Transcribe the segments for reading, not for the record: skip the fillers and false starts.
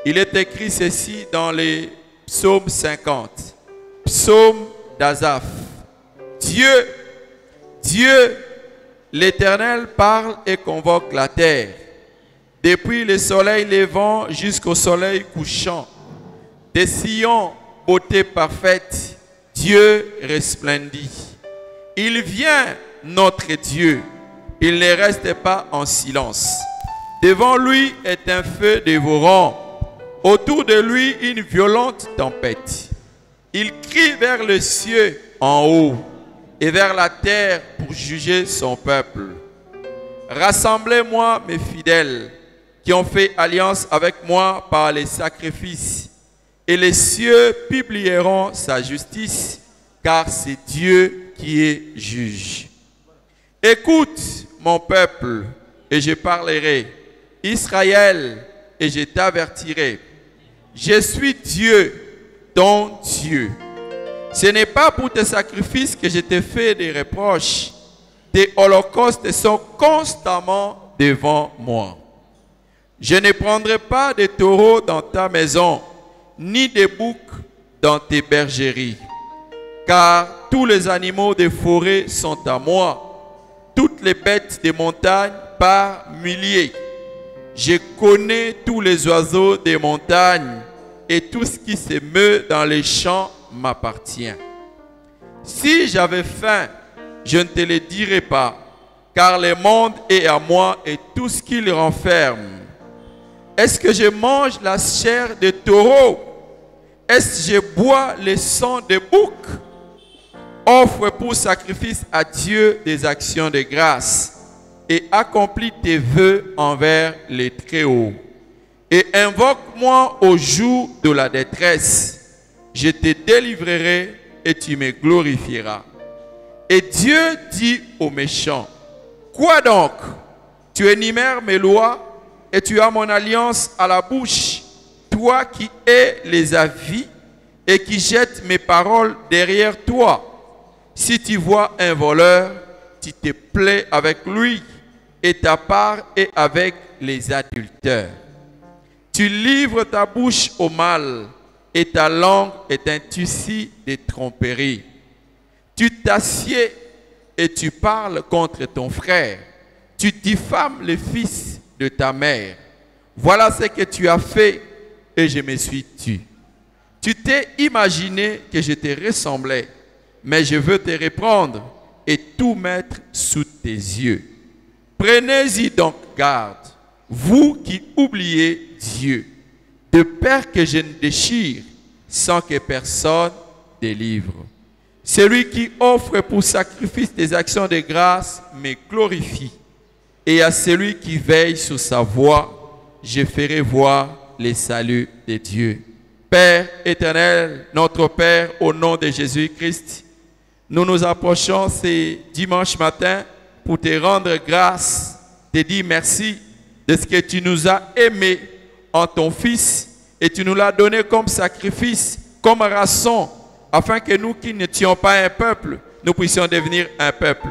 Il est écrit ceci dans les psaumes 50. Psaume d'Asaph. Dieu, l'Éternel parle et convoque la terre. Depuis le soleil levant jusqu'au soleil couchant. Des sillons, beauté parfaite, Dieu resplendit. Il vient, notre Dieu. Il ne reste pas en silence. Devant lui est un feu dévorant. Autour de lui, une violente tempête. Il crie vers le ciel en haut et vers la terre pour juger son peuple. Rassemblez-moi, mes fidèles, qui ont fait alliance avec moi par les sacrifices, et les cieux publieront sa justice, car c'est Dieu qui est juge. Écoute, mon peuple, et je parlerai. Israël, et je t'avertirai. Je suis Dieu, ton Dieu. Ce n'est pas pour tes sacrifices que je te fais des reproches. Tes holocaustes sont constamment devant moi. Je ne prendrai pas de taureaux dans ta maison, ni de boucs dans tes bergeries. Car tous les animaux des forêts sont à moi, toutes les bêtes des montagnes par milliers. Je connais tous les oiseaux des montagnes et tout ce qui se meut dans les champs m'appartient. Si j'avais faim, je ne te le dirais pas, car le monde est à moi et tout ce qu'il renferme. Est-ce que je mange la chair de taureau? Est-ce que je bois le sang de bouc? Offre pour sacrifice à Dieu des actions de grâce et accomplis tes vœux envers les Très-Hauts. Et invoque-moi au jour de la détresse. Je te délivrerai et tu me glorifieras. Et Dieu dit aux méchants, quoi donc? Tu énumères mes lois et tu as mon alliance à la bouche, toi qui hais les avis et qui jettes mes paroles derrière toi. Si tu vois un voleur, tu te plais avec lui et ta part est avec les adultères. Tu livres ta bouche au mal et ta langue est un tissu de tromperie. Tu t'assieds et tu parles contre ton frère. Tu diffames le fils de ta mère. Voilà ce que tu as fait et je me suis tu. Tu t'es imaginé que je te ressemblais, mais je veux te reprendre et tout mettre sous tes yeux. Prenez-y donc garde, vous qui oubliez Dieu, de peur que je ne déchire sans que personne délivre. Celui qui offre pour sacrifice des actions de grâce me glorifie. Et à celui qui veille sur sa voie, je ferai voir les saluts de Dieu. Père éternel, notre Père, au nom de Jésus-Christ, nous nous approchons ce dimanche matin pour te rendre grâce, te dire merci de ce que tu nous as aimés en ton Fils et tu nous l'as donné comme sacrifice, comme rançon, afin que nous qui n'étions pas un peuple, nous puissions devenir un peuple.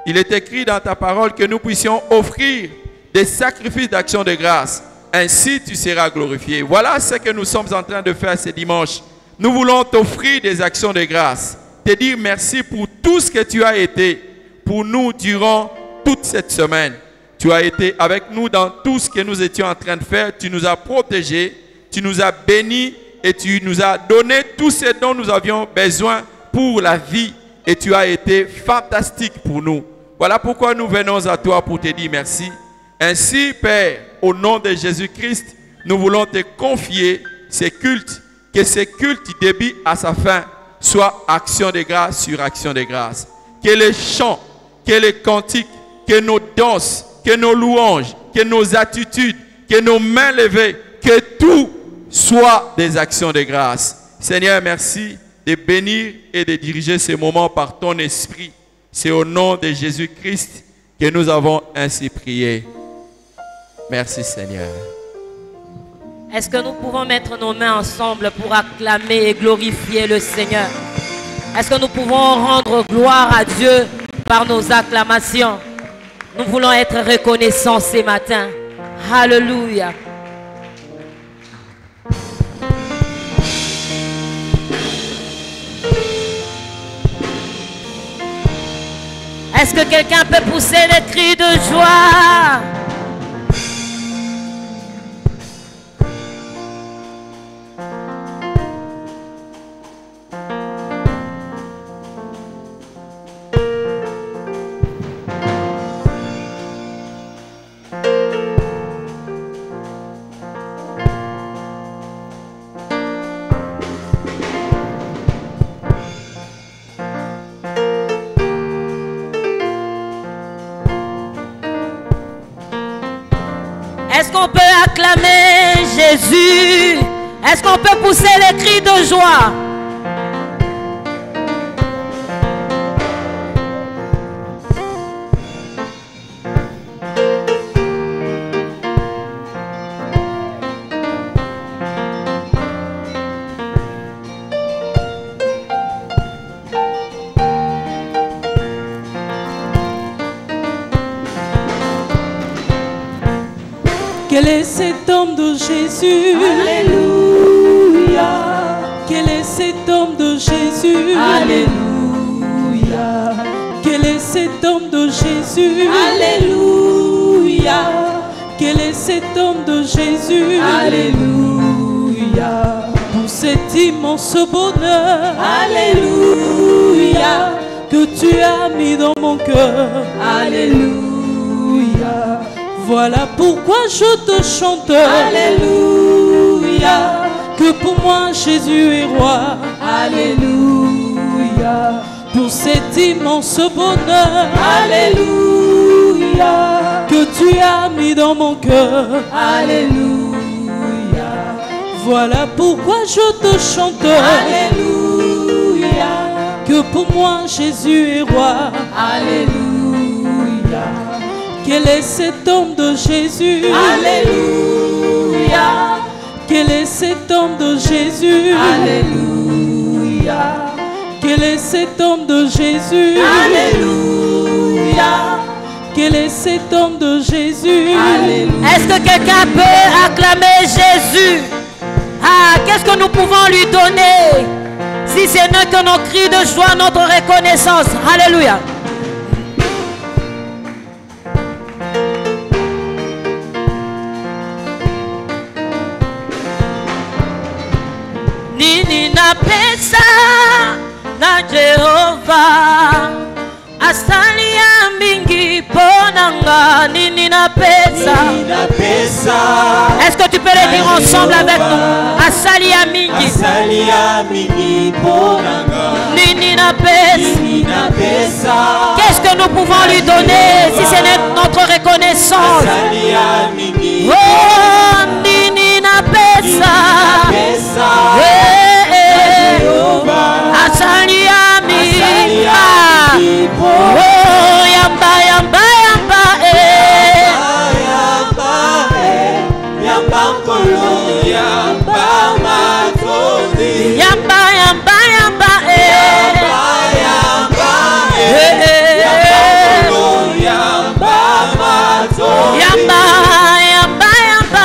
Il est écrit dans ta parole que nous puissions offrir des sacrifices d'action de grâce. Ainsi tu seras glorifié. Voilà ce que nous sommes en train de faire ce dimanche. Nous voulons t'offrir des actions de grâce. Te dire merci pour tout ce que tu as été pour nous durant toute cette semaine. Tu as été avec nous dans tout ce que nous étions en train de faire. Tu nous as protégés, tu nous as bénis et tu nous as donné tout ce dont nous avions besoin pour la vie. Et tu as été fantastique pour nous. Voilà pourquoi nous venons à toi pour te dire merci. Ainsi, Père, au nom de Jésus-Christ, nous voulons te confier ces cultes. Que ces cultes qui débutent à sa fin soient action de grâce sur action de grâce. Que les chants, que les cantiques, que nos danses, que nos louanges, que nos attitudes, que nos mains levées, que tout soit des actions de grâce. Seigneur, merci de bénir et de diriger ces moments par ton esprit. C'est au nom de Jésus-Christ que nous avons ainsi prié. Merci Seigneur. Est-ce que nous pouvons mettre nos mains ensemble pour acclamer et glorifier le Seigneur? Est-ce que nous pouvons rendre gloire à Dieu par nos acclamations? Nous voulons être reconnaissants ce matin. Alléluia. Est-ce que quelqu'un peut pousser des cris de joie? Est-ce qu'on peut acclamer Jésus? Est-ce qu'on peut pousser les cris de joie? Quel est cet homme de Jésus? Alléluia. Quel est cet homme de Jésus? Alléluia. Quel est cet homme de Jésus? Alléluia. Quel est cet homme de Jésus? Alléluia. Pour cet immense bonheur, Alléluia. que tu as mis dans mon cœur. Alléluia. Voilà pourquoi je te chante. Alléluia. Que pour moi Jésus est roi. Alléluia. Pour cet immense bonheur, Alléluia. que tu as mis dans mon cœur. Alléluia. Voilà pourquoi je te chante. Alléluia. Que pour moi Jésus est roi. Alléluia. Quel est cet homme de Jésus? Alléluia. Quel est cet homme de Jésus? Alléluia. Quel est cet homme de Jésus? Alléluia. Quel est cet homme de Jésus? Alléluia. Est-ce que quelqu'un peut acclamer Jésus? Ah, qu'est-ce que nous pouvons lui donner si ce n'est que nos cris de joie, notre reconnaissance? Alléluia. Nini na pesa na Jehova asali ya mingi ponanga. Nini na pesa. Est-ce que tu peux le dire ensemble avec nous? Asali ya mingi. Asali ya mingi ponanga. Nini na pesa. Nini na pesa. Qu'est-ce que nous pouvons lui donner si ce n'est notre reconnaissance? Asali ya mingi. Oh, nini na pesa. Asali ya mingi. Oh, yamba yamba yamba Yamba kolo yamba matondi. yamba yamba yamba Yamba kolo yamba matondi. yamba yamba yamba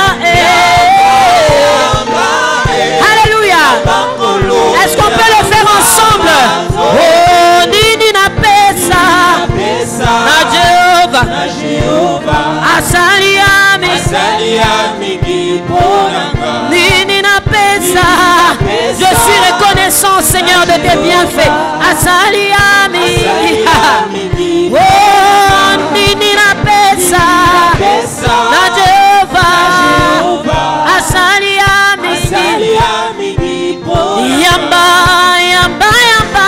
Alléluia. Est-ce qu'on peut le faire ensemble? Oh, nini na pesa na Jehova asali ya mingi. Nini na pesa. Je suis reconnaissant, Seigneur, de tes bienfaits. Asali ya mingi. Oh, nini na pesa na Jehova asali ya mingi. Yamba yamba yamba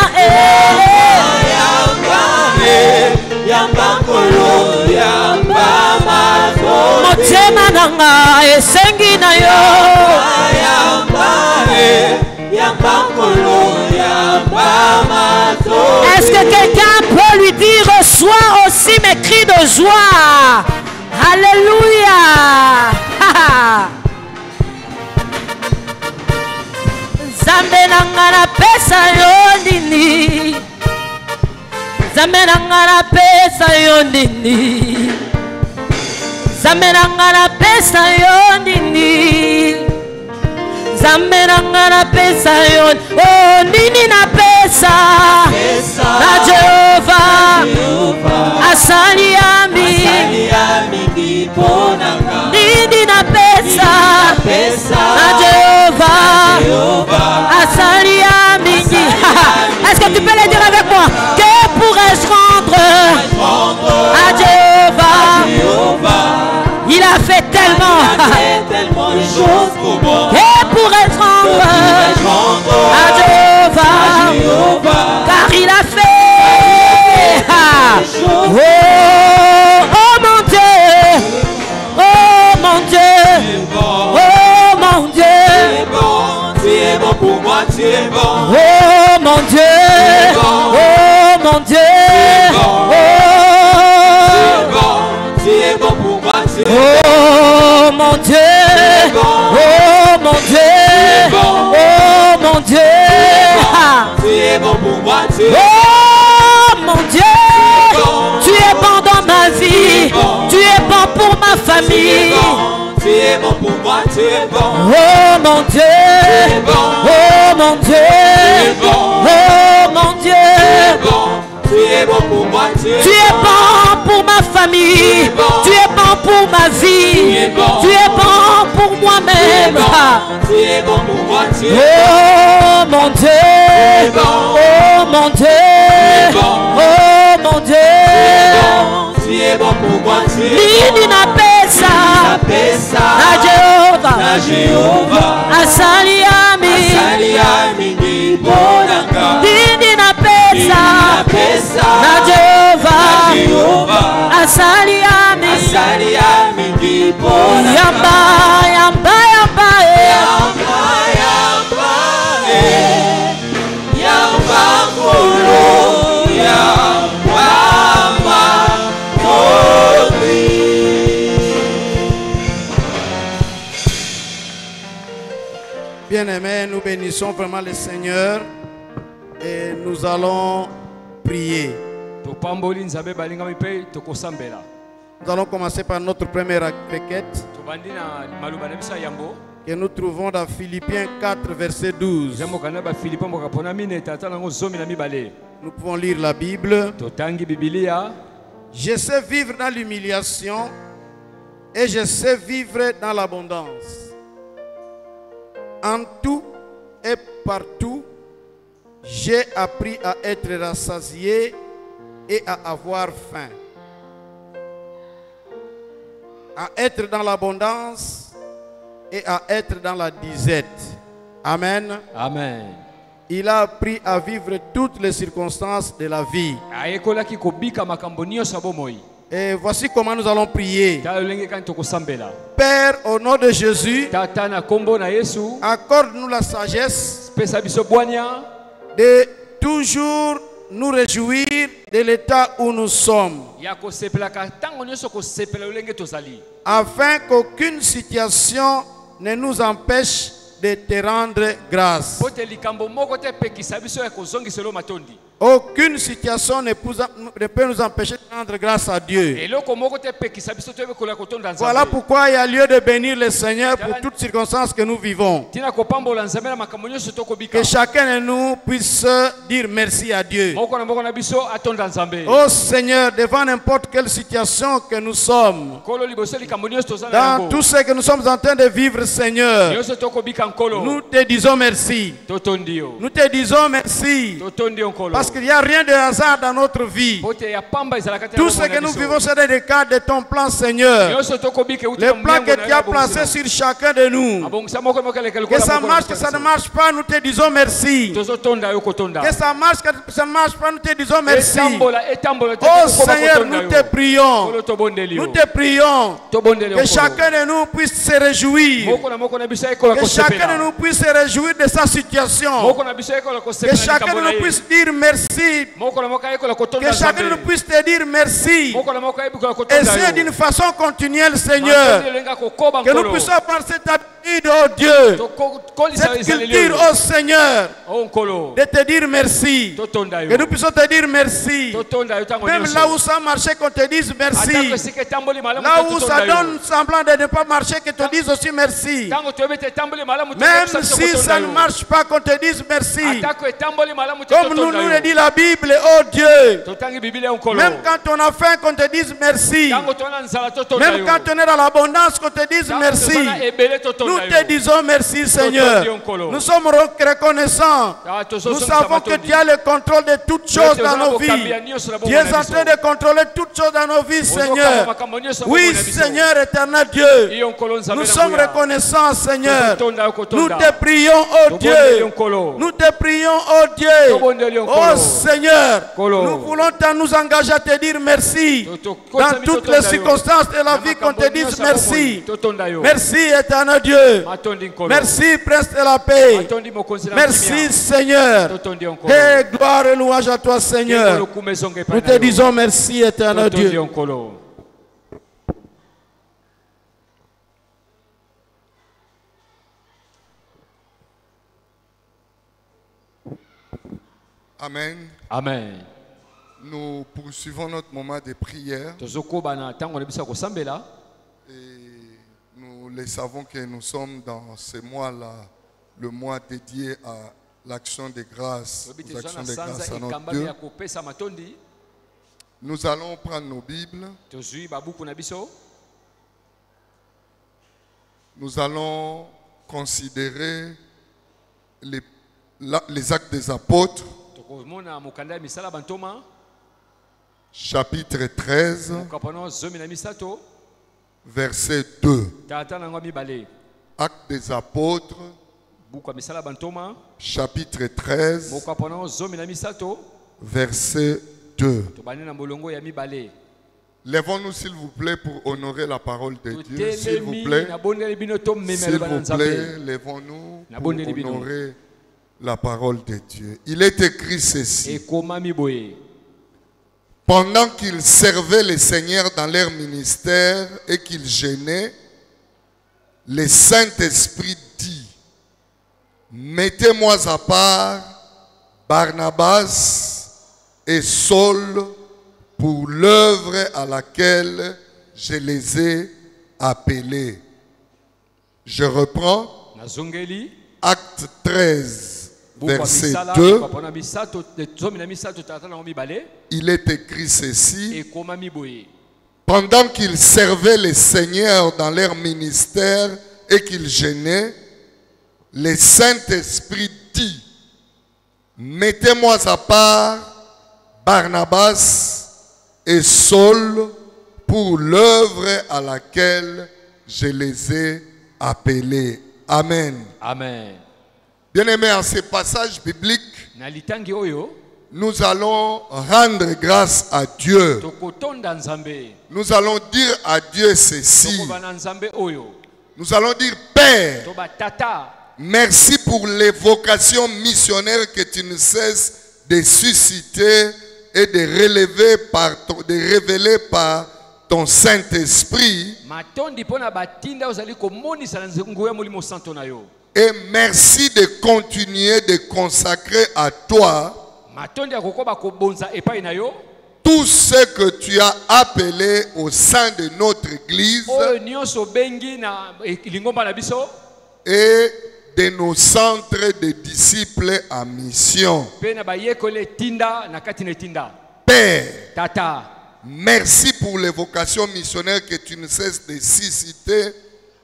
Yamba kolo yamba matondi. motema nanga esengi na yo. Est-ce que quelqu'un peut lui dire reçois aussi mes cris de joie? Alléluia. Zambe nanga na pesa yo nini. Zambe nanga na pesa yo nini. Zambe nanga na pesa yo nini. nzambe nanga napesa yo oh nini napesa na Jehova asali yami nini napesa na Jehova asali yami. Est-ce que tu peux le dire avec moi? Que pourrais-je rendre à Jehova? Il a fait tellement de choses pour moi. Que pourrais-je rendre à Jehova? Car il a fait. Oh mon Dieu, oh mon Dieu, oh mon Dieu. Tu es bon pour moi, tu es bon. Oh mon Dieu, oh mon Dieu, tu es bon pour moi, tu es bon. oh mon Dieu, oh mon Dieu, oh mon Dieu, Tu es bon pour moi, tu es bon. oh mon Dieu, tu es bon dans ma vie, tu es bon pour ma famille. Tu es bon pour moi, tu es bon. Oh mon Dieu, oh mon Dieu, oh mon Dieu, Tu es bon pour moi, tu es tu es bon pour ma famille, tu es bon pour ma vie, tu es bon pour moi-même. Tu es bon pour moi, tu es Oh mon Dieu, oh mon Dieu, oh mon Dieu, Tu es bon pour moi, tu es nini napesa na Jehova asali yami, nini napesa na Jehova asali yami, yamba yamba yamba Bien-aimés, nous bénissons vraiment le Seigneur et nous allons prier. Nous allons commencer par notre première requête que nous trouvons dans Philippiens 4, verset 12. Nous pouvons lire la Bible. Je sais vivre dans l'humiliation et je sais vivre dans l'abondance. En tout et partout, j'ai appris à être rassasié et à avoir faim. À être dans l'abondance et à être dans la disette. Amen. Amen. Il a appris à vivre toutes les circonstances de la vie. Et voici comment nous allons prier. Père, au nom de Jésus, accorde-nous la sagesse de toujours nous réjouir de l'état où nous sommes, afin qu'aucune situation ne nous empêche de te rendre grâce. Aucune situation ne peut nous empêcher de rendre grâce à Dieu. Voilà pourquoi il y a lieu de bénir le Seigneur pour toutes circonstances que nous vivons. Que chacun de nous puisse dire merci à Dieu. Oh Seigneur, devant n'importe quelle situation que nous sommes, dans tout ce que nous sommes en train de vivre, Seigneur, nous te disons merci. Nous te disons merci. Parce qu'il n'y a rien de hasard dans notre vie. Tout ce que nous vivons, c'est des cas de ton plan, Seigneur. Le plan que tu as placé sur chacun de nous. Que ça marche, que ça ne marche pas, nous te disons merci. Que ça marche, que ça ne marche pas, nous te disons merci. Oh Seigneur, nous te prions. Nous te prions. Que chacun de nous puisse se réjouir. Que chacun de nous puisse se réjouir de sa situation. Que chacun de nous puisse dire merci. Que chacun de nous puisse te dire merci. Et c'est d'une façon continuelle, Seigneur. Que nous puissions avoir cette habitude habitude, oh Dieu, cette culture, oh Seigneur, de te dire merci. Que nous puissions te dire merci. Même là où ça marchait, qu'on te dise merci. Là où ça donne semblant de ne pas marcher, qu'on te dise aussi merci. Même si ça ne marche pas, qu'on te dise merci. Comme nous le dit la Bible, oh Dieu. Même quand on a faim, qu'on te dise merci. Même quand on est dans l'abondance, qu'on te dise merci. Nous te disons merci, Seigneur. Nous sommes reconnaissants. Nous savons que tu as le contrôle de toutes choses dans nos vies. Tu es en train de contrôler toutes choses dans nos vies, Seigneur. Oui, Seigneur éternel Dieu. Nous sommes reconnaissants, Seigneur. Nous te prions, oh Dieu. Nous te prions, oh Dieu. Oh Seigneur. Nous voulons nous engager à te dire merci. Dans toutes les circonstances de la vie, qu'on te dise merci. Merci, éternel Dieu. Merci, Prince de la paix. Merci, Seigneur. Et gloire et louange à toi, Seigneur. Nous te disons merci, éternel Dieu. Amen. Amen. Nous poursuivons notre moment de prière. Et nous le savons que nous sommes dans ce mois-là, le mois dédié à l'action de grâce, aux actions de grâce à notre Dieu. Nous allons prendre nos Bibles. Nous allons considérer les actes des apôtres. Chapitre 13, verset 2. Actes des apôtres, chapitre 13, verset 2. Lèvons-nous s'il vous plaît pour honorer la parole de Dieu. S'il vous plaît, lèvons-nous pour honorer la parole de Dieu. Il est écrit ceci. Pendant qu'ils servaient le Seigneur dans leur ministère et qu'ils jeûnaient, le Saint-Esprit dit: mettez-moi à part Barnabas et Saul pour l'œuvre à laquelle je les ai appelés. Je reprends. Acte 13. Verset 2, il est écrit ceci: pendant qu'ils servaient le Seigneur dans leur ministère et qu'ils jeûnaient, le Saint-Esprit dit: mettez-moi à part Barnabas et Saul pour l'œuvre à laquelle je les ai appelés. Amen. Amen. Bien-aimés, à ce passage biblique, nous allons rendre grâce à Dieu. Nous allons dire à Dieu ceci. Nous allons dire: Père, merci pour les vocations missionnaires que tu ne cesses de susciter et de révéler par ton Saint-Esprit. Et merci de continuer de consacrer à toi tout ce que tu as appelé au sein de notre Église et de nos centres de disciples en mission. Père, merci pour les vocations missionnaires que tu ne cesses de susciter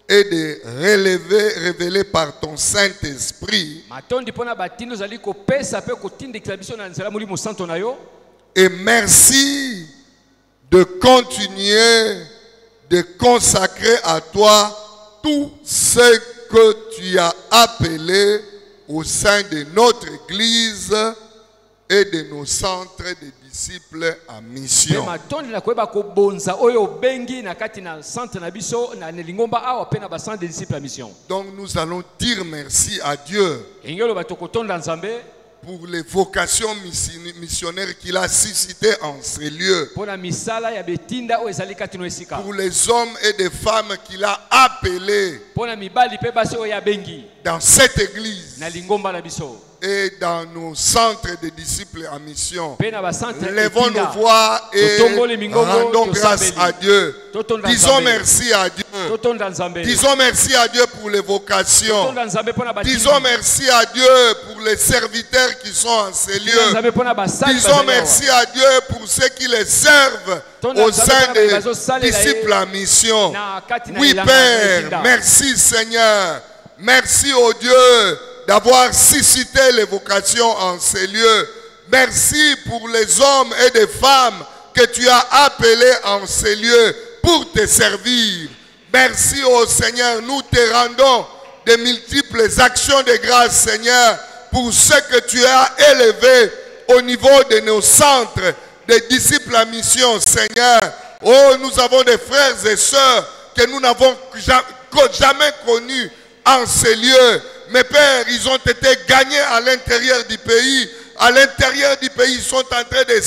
et de révéler par ton Saint-Esprit. Et merci de continuer de consacrer à toi tout ce que tu as appelé au sein de notre Église et de nos centres de disciples en mission. Donc nous allons dire merci à Dieu pour les vocations missionnaires qu'il a suscitées en ces lieux. Pour les hommes et des femmes qu'il a appelés dans cette église et dans nos centres de disciples en mission. Levons nos voix et rendons grâce à Dieu. Disons merci à Dieu. Disons merci à Dieu pour les vocations. Disons merci à Dieu pour les serviteurs qui sont en ces lieux. Disons merci à Dieu pour ceux qui les servent au sein des disciples en mission. Oui, Père, merci Seigneur. Merci au Dieu d'avoir suscité les vocations en ces lieux. Merci pour les hommes et les femmes que tu as appelés en ces lieux pour te servir. Merci au Seigneur, nous te rendons de multiples actions de grâce, Seigneur, pour ce que tu as élevé au niveau de nos centres des disciples en mission, Seigneur. Oh, nous avons des frères et sœurs que nous n'avons jamais connus en ces lieux. Mais Père, ils ont été gagnés à l'intérieur du pays. À l'intérieur du pays, ils sont en train de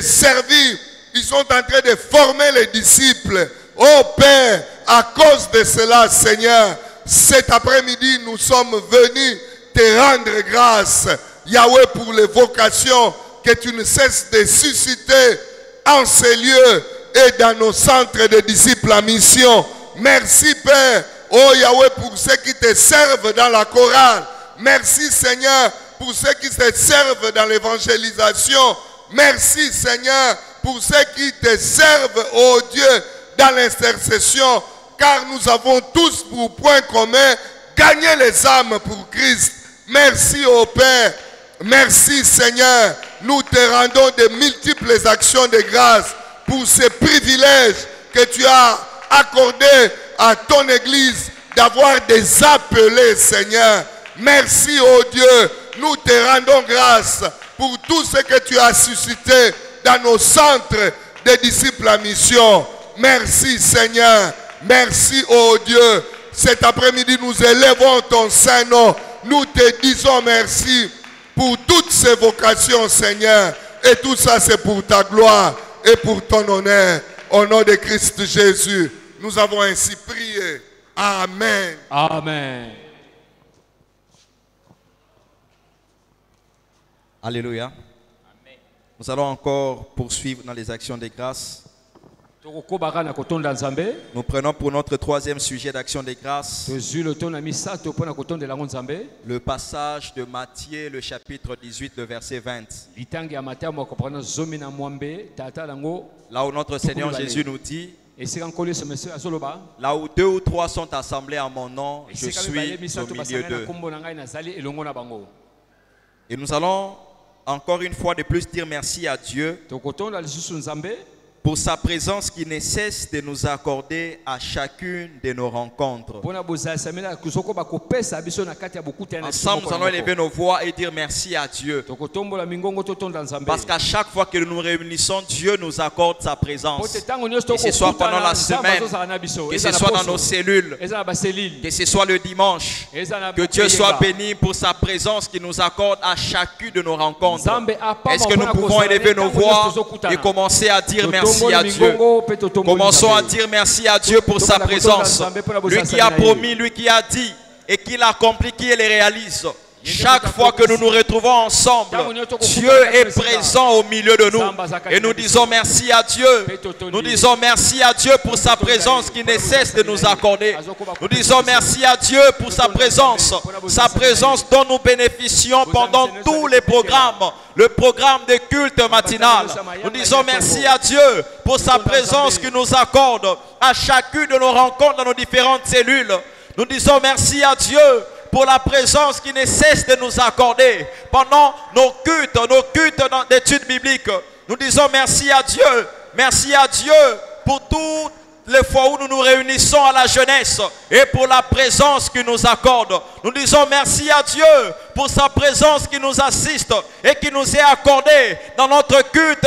servir. Ils sont en train de former les disciples. Oh Père, à cause de cela, Seigneur, cet après-midi, nous sommes venus te rendre grâce, Yahweh, pour les vocations que tu ne cesses de susciter en ces lieux et dans nos centres de disciples en mission. Merci Père. Oh Yahweh, pour ceux qui te servent dans la chorale. Merci Seigneur pour ceux qui te servent dans l'évangélisation. Merci Seigneur pour ceux qui te servent, oh Dieu, dans l'intercession. Car nous avons tous pour point commun gagner les âmes pour Christ. Merci oh Père. Merci Seigneur. Nous te rendons de multiples actions de grâce pour ces privilèges que tu as accordés à ton église d'avoir des appelés, Seigneur. Merci, oh Dieu. Nous te rendons grâce pour tout ce que tu as suscité dans nos centres de disciples en mission. Merci, Seigneur. Merci, oh Dieu. Cet après-midi, nous élevons ton saint nom. Nous te disons merci pour toutes ces vocations, Seigneur. Et tout ça, c'est pour ta gloire et pour ton honneur. Au nom de Christ Jésus. Nous avons ainsi prié. Amen. Amen. Alléluia. Amen. Nous allons encore poursuivre dans les actions de grâce. Nous prenons pour notre troisième sujet d'action de grâce le passage de Matthieu, le chapitre 18, le verset 20. Là où notre Seigneur Jésus nous dit: là où 2 ou 3 sont assemblés en mon nom, je suis au milieu d'eux. Et nous allons encore une fois de plus dire merci à Dieu pour sa présence qui ne cesse de nous accorder à chacune de nos rencontres. Ensemble, nous allons élever nos voix et dire merci à Dieu. Parce qu'à chaque fois que nous nous réunissons, Dieu nous accorde sa présence. Que ce soit pendant la semaine, que ce soit dans nos cellules, que ce soit le dimanche. Que Dieu soit béni pour sa présence qui nous accorde à chacune de nos rencontres. Est-ce que nous pouvons élever nos voix et commencer à dire merci à Dieu? Commençons à dire merci à Dieu pour sa présence. Lui qui a promis, lui qui a dit et qui l'accomplit, qui le réalise. Chaque fois que nous nous retrouvons ensemble, Dieu est présent au milieu de nous. Et nous disons merci à Dieu. Nous disons merci à Dieu pour sa présence qui ne cesse de nous accorder. Nous disons merci à Dieu pour sa présence dont nous bénéficions pendant tous les programmes. Le programme de culte matinal. Nous disons merci à Dieu pour sa présence qui nous accorde à chacune de nos rencontres dans nos différentes cellules. Nous disons merci à Dieu pour la présence qui ne cesse de nous accorder pendant nos cultes d'études bibliques. Nous disons merci à Dieu pour toutes les fois où nous nous réunissons à la jeunesse et pour la présence qu'il nous accorde. Nous disons merci à Dieu pour sa présence qui nous assiste et qui nous est accordée dans notre culte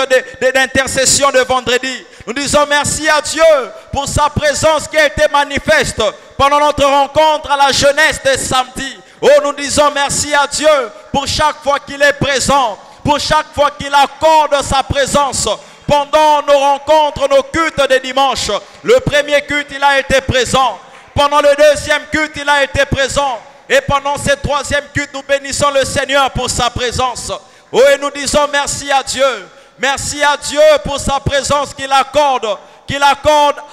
d'intercession de vendredi. Nous disons merci à Dieu pour sa présence qui a été manifeste pendant notre rencontre à la jeunesse de samedi. Oh, nous disons merci à Dieu pour chaque fois qu'il est présent, pour chaque fois qu'il accorde sa présence. Pendant nos rencontres, nos cultes de dimanche, le premier culte, il a été présent. Pendant le deuxième culte, il a été présent. Et pendant ce troisième culte, nous bénissons le Seigneur pour sa présence. Oh, et nous disons merci à Dieu. Merci à Dieu pour sa présence qu'il accorde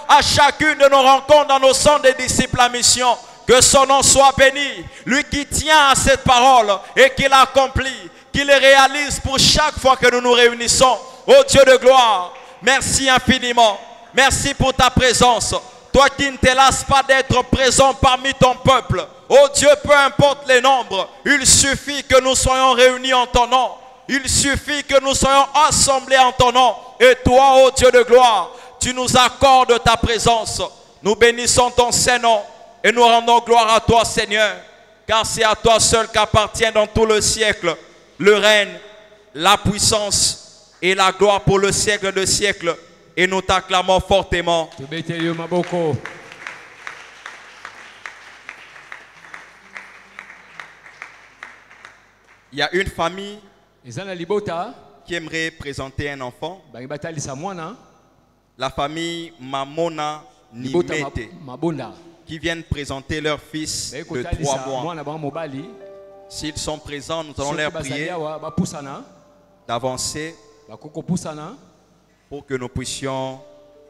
à chacune de nos rencontres dans nos centres de disciples à mission. Que son nom soit béni. Lui qui tient à cette parole et qui l'accomplit, qui les réalise pour chaque fois que nous nous réunissons. Oh Dieu de gloire, merci infiniment. Merci pour ta présence. Toi qui ne te lasses pas d'être présent parmi ton peuple. Oh Dieu, peu importe les nombres, il suffit que nous soyons réunis en ton nom. Il suffit que nous soyons assemblés en ton nom. Et toi, oh Dieu de gloire, tu nous accordes ta présence. Nous bénissons ton Saint-Nom et nous rendons gloire à toi, Seigneur. Car c'est à toi seul qu'appartient dans tout le siècle le règne, la puissance et la gloire pour le siècle de siècles. Et nous t'acclamons fortement. Il y a une famille qui aimerait présenter un enfant. La famille Mamona Nimete, qui viennent présenter leur fils de 3 mois. S'ils sont présents, nous allons leur prier d'avancer pour que nous puissions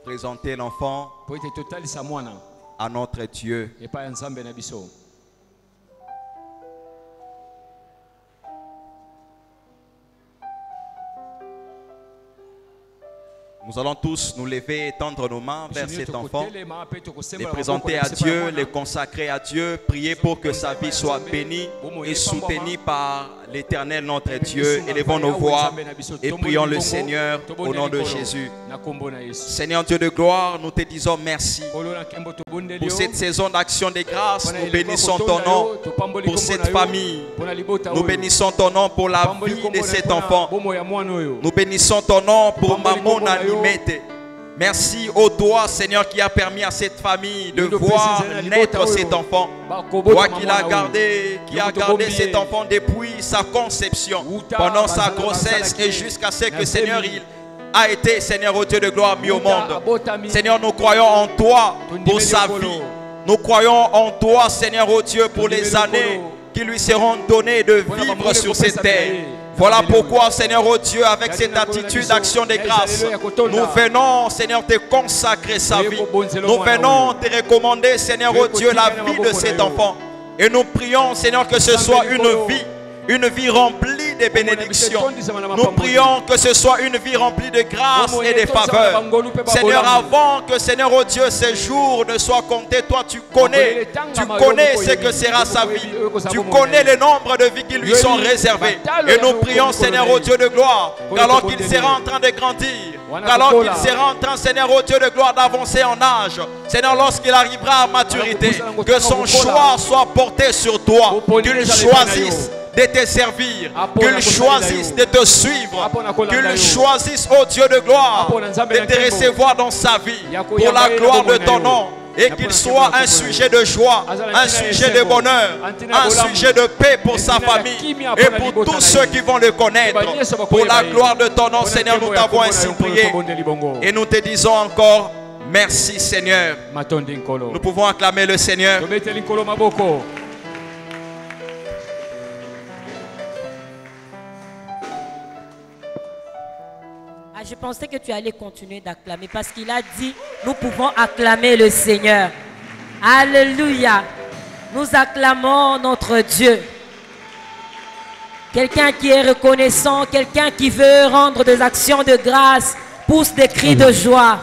présenter l'enfant à notre Dieu. Nous allons tous nous lever et tendre nos mains vers cet enfant, les présenter à Dieu, les consacrer à Dieu, prier pour que sa vie soit bénie et soutenue par l'Éternel notre Dieu. Élevons nos voix et prions le Seigneur au nom de Jésus. Seigneur Dieu de gloire, nous te disons merci pour cette saison d'action de grâce. Nous bénissons ton nom pour cette famille. Nous bénissons ton nom pour la vie de cet enfant. Nous bénissons ton nom pour Mamona Nimete. Merci au toi, Seigneur, qui a permis à cette famille de voir naître cet enfant. Toi qui l'as gardé, cet enfant depuis sa conception, pendant sa grossesse et jusqu'à ce que, Seigneur, il a été, Seigneur, au Dieu de gloire, mis au monde. Seigneur, nous croyons en toi pour sa vie. Nous croyons en toi, Seigneur, au Dieu, pour les années qui lui seront données de vivre sur cette terre. Voilà pourquoi, Seigneur, oh Dieu, avec cette attitude d'action de grâce, nous venons, Seigneur, te consacrer sa vie. Nous venons te recommander, Seigneur, oh Dieu, la vie de cet enfant. Et nous prions, Seigneur, que ce soit une vie remplie de bénédictions. Nous prions que ce soit une vie remplie de grâce et de faveur. Seigneur, avant que, Seigneur, oh Dieu, ces jours ne soient comptés, toi tu connais ce que sera sa vie. Tu connais le nombre de vies qui lui sont réservées. Et nous prions, Seigneur, oh Dieu de gloire, qu'alors qu'il sera en train de grandir, qu'alors qu'il sera en train, Seigneur, oh Dieu de gloire, d'avancer en âge, Seigneur, lorsqu'il arrivera à maturité, que son choix soit porté sur toi, qu'il choisisse de te servir, qu'il choisisse de te suivre, qu'il choisisse, oh Dieu de gloire, de te recevoir dans sa vie pour la gloire de ton nom, et qu'il soit un sujet de joie, un sujet de bonheur, un sujet de paix pour sa famille et pour tous ceux qui vont le connaître. Pour la gloire de ton nom, Seigneur, nous t'avons ainsi prié et nous te disons encore merci, Seigneur. Nous pouvons acclamer le Seigneur. Je pensais que tu allais continuer d'acclamer parce qu'il a dit, nous pouvons acclamer le Seigneur. Alléluia. Nous acclamons notre Dieu. Quelqu'un qui est reconnaissant, quelqu'un qui veut rendre des actions de grâce, pousse des cris de joie.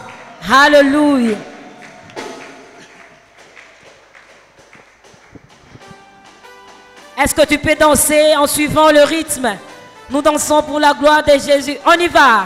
Alléluia. Est-ce que tu peux danser en suivant le rythme? Nous dansons pour la gloire de Jésus. On y va.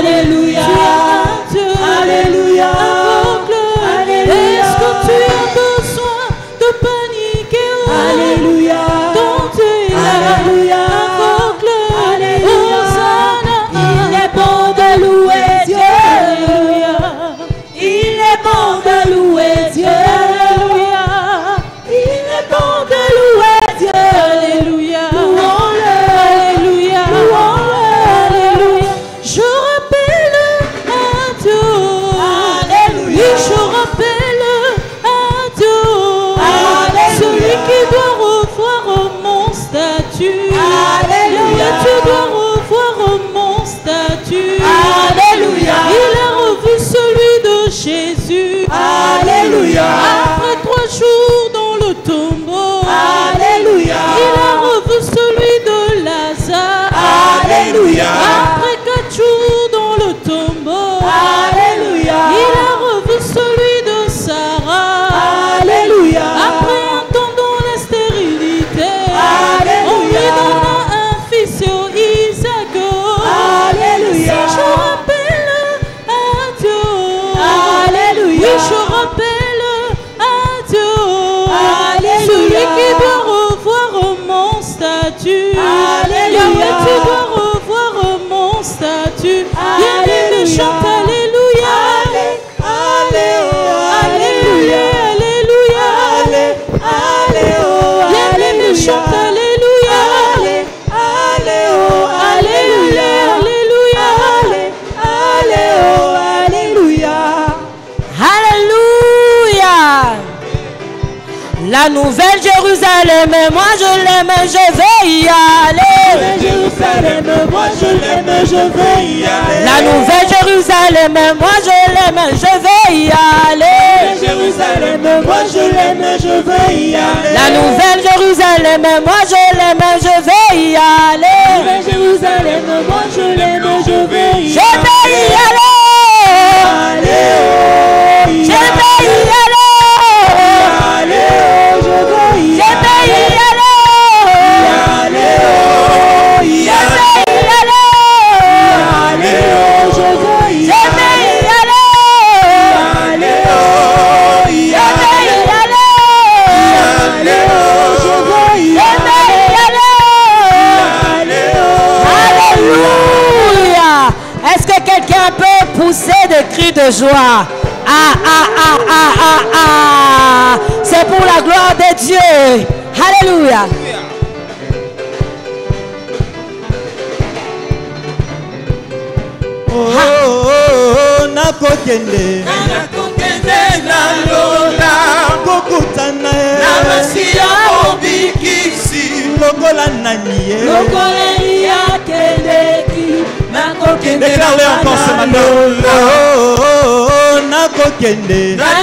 Alléluia. Alléluia. Est-ce que tu as besoin de paniquer? Alléluia. Ton Dieu est là. Alléluia. Alléluia. Il est bon de louer Dieu. Alléluia. Il est bon de louer Dieu. Alléluia. Il est bon de louer Dieu. Alléluia. Louons-le. Alléluia. Louons-le. Alléluia. Je rappelle à Dieu. Alléluia. Oui, je rappelle à Dieu. Alléluia. Celui qui doit revoir mon statut. Alléluia. Tu dois revoir mon statut. Alléluia. Il a revu celui de Jésus. Alléluia. Après 3 jours dans le tombeau. Alléluia. Il a revu celui de Lazare. Alléluia. Après 4 jours dans le tombeau. Alléluia. Il a revu celui de Sarah. Alléluia. Après un temps dans la stérilité. Alléluia. On lui donna un fils sur Isaac. Alléluia. Si je rappelle à Dieu. Alléluia. Oui, je rappelle à Dieu. Alléluia. Celui qui doit revoir mon statut. Alléluia. Yahweh, tu dois revoir mon statut. Bien-aimé, chante Alléluia. Alléluia. Alléluia. Bien-aimé, chante Alléluia. Alléluia. Alléluia. La nouvelle Jérusalem, moi je l'aime, je vais y aller. Jérusalem, moi je l'aime, je vais y aller. La nouvelle Jérusalem, moi je l'aime, je vais y aller. Jérusalem, moi je l'aime, je vais y aller. La nouvelle Jérusalem, moi je l'aime, je vais y aller. Jérusalem, moi je l'aime, je vais y Je vais y aller. aller. Je vais y aller. Je vais y Je vais y aller. Je vais y aller. je vais y Je vais y aller. Alléluia. Est-ce que quelqu'un peut pousser des cris de joie? Ah, ah, ah, ah, ah, ah. C'est pour la gloire de Dieu. Alléluia. Nakokende na lola kokutana na masiya obikisi lokola nani ye déclare encore ce matin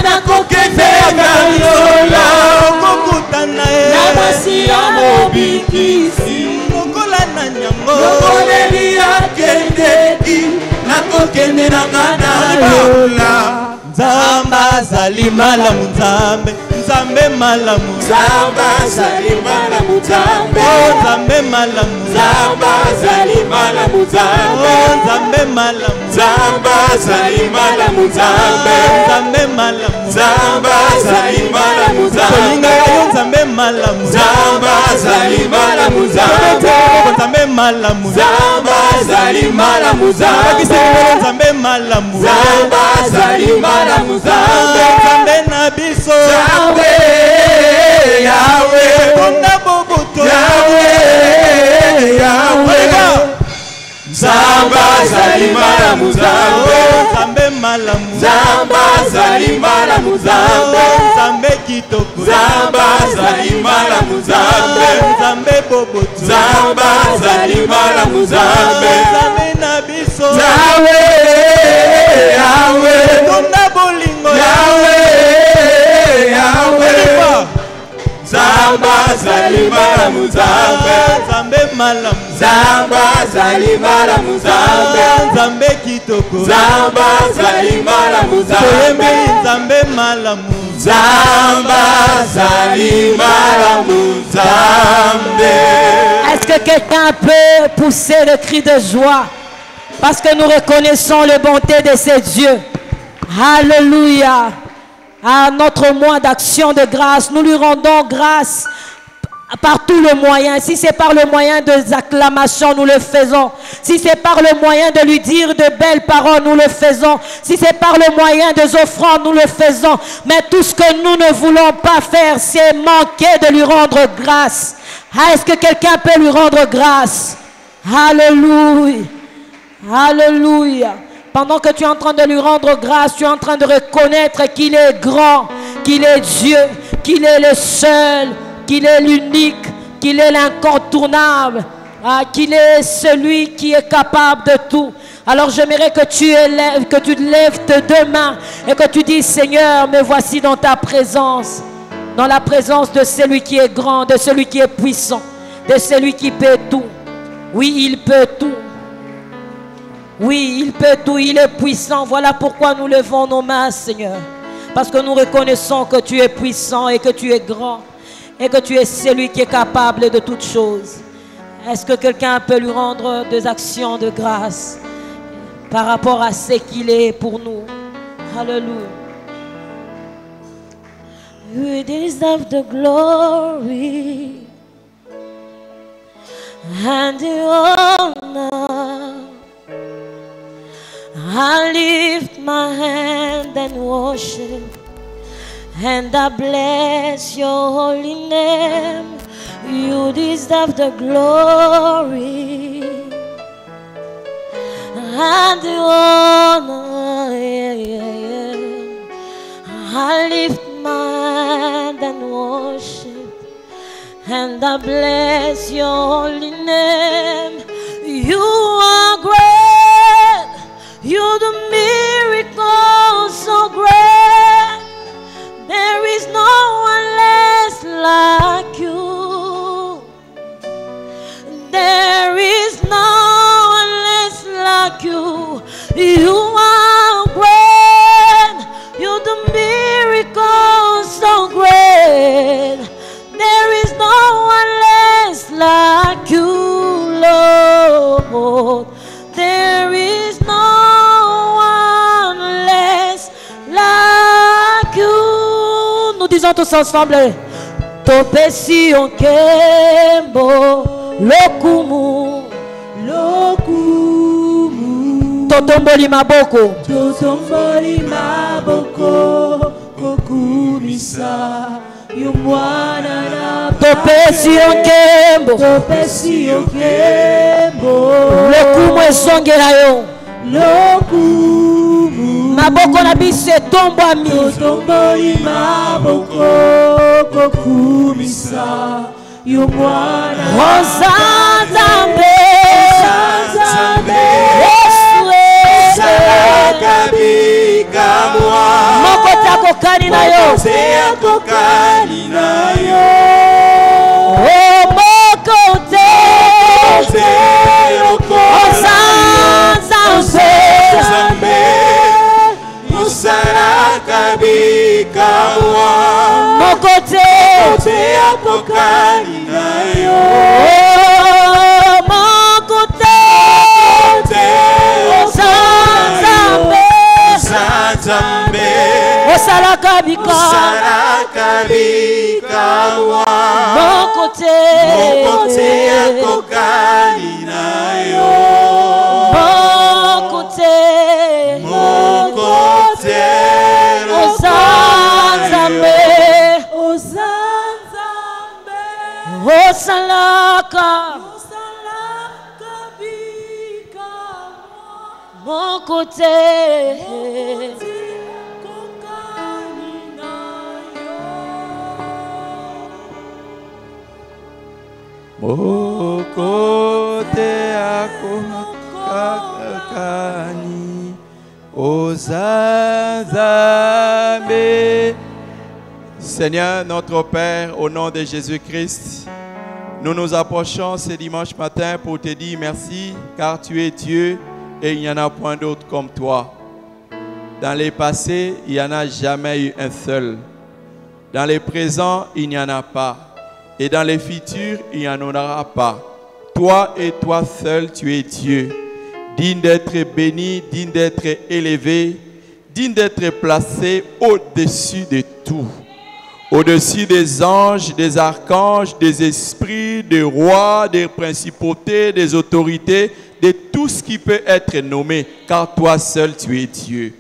nakokende na lola kokutana ye na masiya obikisi lokola nani yango nakokende na ngana lola Nzamba azali malamu Nzambe Nzambe malamu Nzamba azali malamu Nzambe Nzambe malamu Nzamba azali malamu Nzambe Nzambe malamu Nzamba azali malamu Nzambe Nzambe malamu Nzamba azali malamu Nzambe Kolinga yo Nzambe malamu Nzamba azali malamu Nzambe Nzambe malamu Nzamba azali malamu Nzambe Nzambe malamu Nzamba azali malamu Nzambe Nzambe na biso Yahweh Yahweh Konda boboto Yahweh Yahweh Nzamba azali malamu Nzambe Nzambe malamu Nzamba azali malamu Nzambe Nzambe kitoko Nzamba azali malamu Nzambe Nzambe boboto Nzamba azali malamu Nzambe Nzambe na biso Yahweh Yahweh Konda bolingo Yahweh Yahweh Nzamba azali malamu Nzambe Nzambe malamu Nzamba azali malamu Nzambe Nzambe kitoko Nzamba azali malamu Nzambe Toyembi Nzambe malamu Nzamba azali malamu Nzambe. Est-ce que quelqu'un peut pousser le cri de joie? Parce que nous reconnaissons les bontés de ces dieux. Alléluia. À notre mois d'action de grâce, nous lui rendons grâce par tous les moyens. Si c'est par le moyen des acclamations, nous le faisons. Si c'est par le moyen de lui dire de belles paroles, nous le faisons. Si c'est par le moyen des offrandes, nous le faisons. Mais tout ce que nous ne voulons pas faire, c'est manquer de lui rendre grâce. Est-ce que quelqu'un peut lui rendre grâce? Alléluia. Alléluia. Pendant que tu es en train de lui rendre grâce, tu es en train de reconnaître qu'il est grand, qu'il est Dieu, qu'il est le seul, qu'il est l'unique, qu'il est l'incontournable, qu'il est celui qui est capable de tout. Alors j'aimerais que tu lèves tes deux mains et que tu dis: Seigneur, me voici dans ta présence, dans la présence de celui qui est grand, de celui qui est puissant, de celui qui peut tout. Oui, il peut tout. Oui, il peut tout, il est puissant. Voilà pourquoi nous levons nos mains, Seigneur. Parce que nous reconnaissons que tu es puissant et que tu es grand. Et que tu es celui qui est capable de toutes choses. Est-ce que quelqu'un peut lui rendre des actions de grâce par rapport à ce qu'il est pour nous? Alléluia. You deserve the glory and the honor. I lift my hand and worship, and I bless your holy name. You deserve the glory and the honor. Yeah, yeah, yeah. I lift my hand and worship, and I bless your holy name. You are great. You do miracles so great. There is no one less like you. There is no one less like you. You are great. You do miracles so great. There is no one less like you, Lord. There is no one less like you. Nous disons tous ensemble: Topesi onkembo lokumu, lokumu. Totomboli maboko, totomboli maboko, kokumisa yumwana na. Topesi onkembo, topesi onkembo lokumu esongela yo. Lokumu maboko na biso etombwami, totomboli maboko, kokumisa yumwana. Ozanzambe, Ozanzambe, Salakabika mwa moko takokani na yo, takokani na yo. Oh moko te, Ozanzambe, Salakabika mwa moko te, takokani na yo. Oh moko te, Ozanzambe, Salakabika mwa moko te, takokani na yo. Moko te, Ozanzambe, Ozanzambe, Salakabika moko te. Mokote akokakani Ozanzambe. Seigneur notre Père, au nom de Jésus-Christ, nous nous approchons ce dimanche matin pour te dire merci, car tu es Dieu et il n'y en a point d'autre comme toi. Dans les passés, il n'y en a jamais eu un seul. Dans les présents, il n'y en a pas. Et dans les futurs, il n'y en aura pas. Toi et toi seul, tu es Dieu. digne d'être béni, digne d'être élevé, digne d'être placé au-dessus de tout. Au-dessus des anges, des archanges, des esprits, des rois, des principautés, des autorités, de tout ce qui peut être nommé, car toi seul tu es Dieu.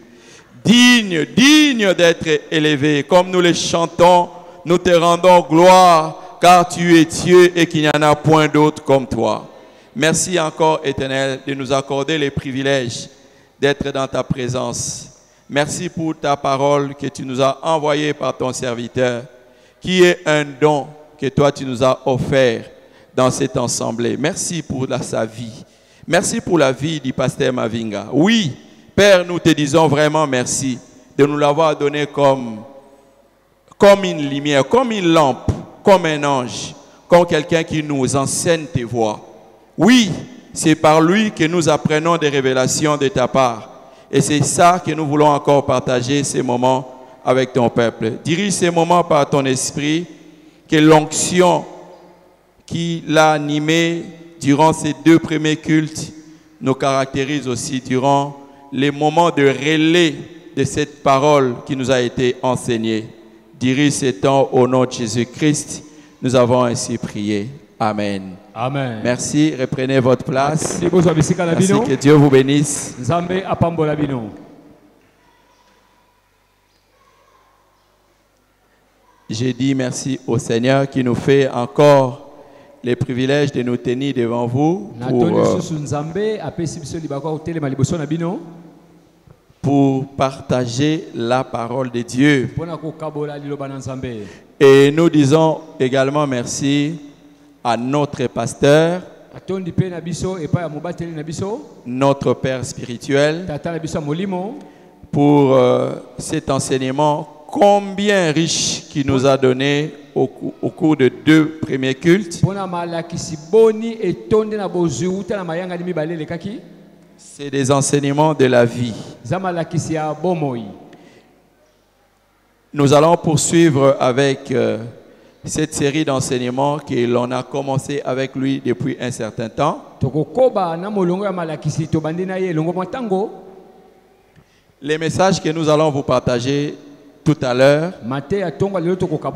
Digne, digne d'être élevé, comme nous le chantons, nous te rendons gloire, car tu es Dieu et qu'il n'y en a point d'autre comme toi. Merci encore, Éternel, de nous accorder les privilèges d'être dans ta présence. Merci pour ta parole que tu nous as envoyée par ton serviteur, qui est un don que toi tu nous as offert dans cette assemblée. Merci pour sa vie. Merci pour la vie du pasteur Mavinga. Oui, Père, nous te disons vraiment merci de nous l'avoir donné comme une lumière, comme une lampe, comme un ange, comme quelqu'un qui nous enseigne tes voies. Oui, c'est par lui que nous apprenons des révélations de ta part. Et c'est ça que nous voulons encore partager ces moments avec ton peuple. Dirige ces moments par ton esprit, que l'onction qui l'a animé durant ces 2 premiers cultes nous caractérise aussi durant les moments de relais de cette parole qui nous a été enseignée. Dirige ces temps au nom de Jésus-Christ. Nous avons ainsi prié. Amen. Amen. Merci. Reprenez votre place. Merci. Que Dieu vous bénisse. J'ai dit merci au Seigneur qui nous fait encore les privilèges de nous tenir devant vous pour partager la parole de Dieu. Et nous disons également merci à notre pasteur, notre Père spirituel, pour cet enseignement combien riche qu'il nous a donné au cours de 2 premiers cultes. C'est des enseignements de la vie. Nous allons poursuivre avec cette série d'enseignements que l'on a commencé avec lui depuis un certain temps. Les messages que nous allons vous partager tout à l'heure,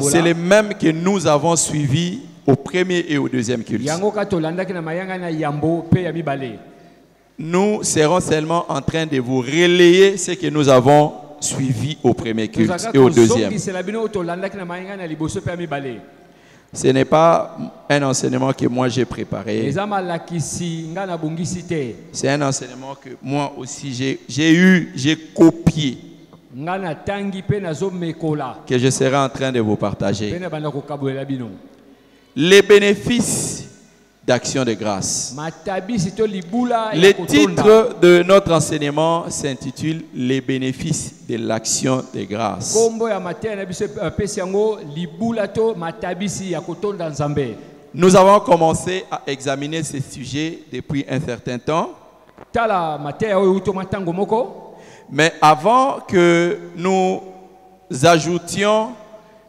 c'est les mêmes que nous avons suivis au premier et au deuxième culte. Nous serons seulement en train de vous relayer ce que nous avons suivi au premier culte et au deuxième. Ce n'est pas un enseignement que moi j'ai préparé. C'est un enseignement que moi aussi j'ai copié, que je serai en train de vous partager. Les bénéfices d'action de grâce. Le titre de notre enseignement s'intitule Les bénéfices de l'action de grâce. Nous avons commencé à examiner ce sujet depuis un certain temps. Mais avant que nous ajoutions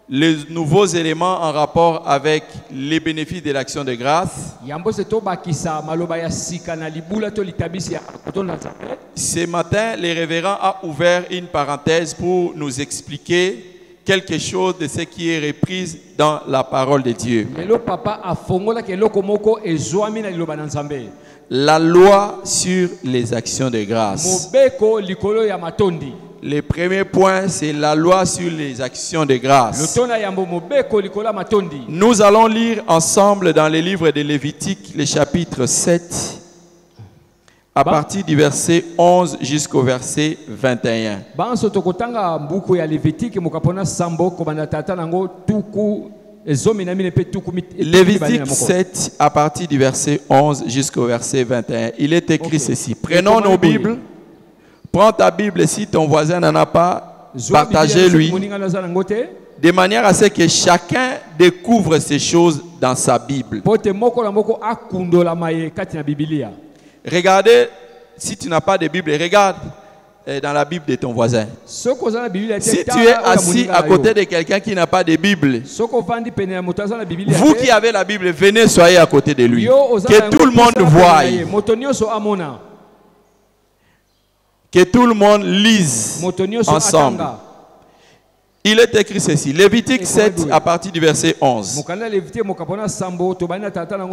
les nouveaux éléments en rapport avec les bénéfices de l'action de grâce, ce matin, le révérend a ouvert une parenthèse pour nous expliquer quelque chose de ce qui est repris dans la parole de Dieu. La loi sur les actions de grâce. Le premier point, c'est la loi sur les actions de grâce. Nous allons lire ensemble dans le livre de Lévitique, le chapitre 7, à partir du verset 11 jusqu'au verset 21. Lévitique 7, à partir du verset 11 jusqu'au verset 21. Il est écrit ceci. Prenons nos Bibles. Prends ta Bible, si ton voisin n'en a pas, partagez-lui, de manière à ce que chacun découvre ces choses dans sa Bible. Regardez, si tu n'as pas de Bible, regarde dans la Bible de ton voisin. Si tu es assis à côté de quelqu'un qui n'a pas de Bible, vous qui avez la Bible, venez, soyez à côté de lui. Que tout le monde voie. Que tout le monde lise ensemble. Il est écrit ceci, Lévitique 7 à partir du verset 11.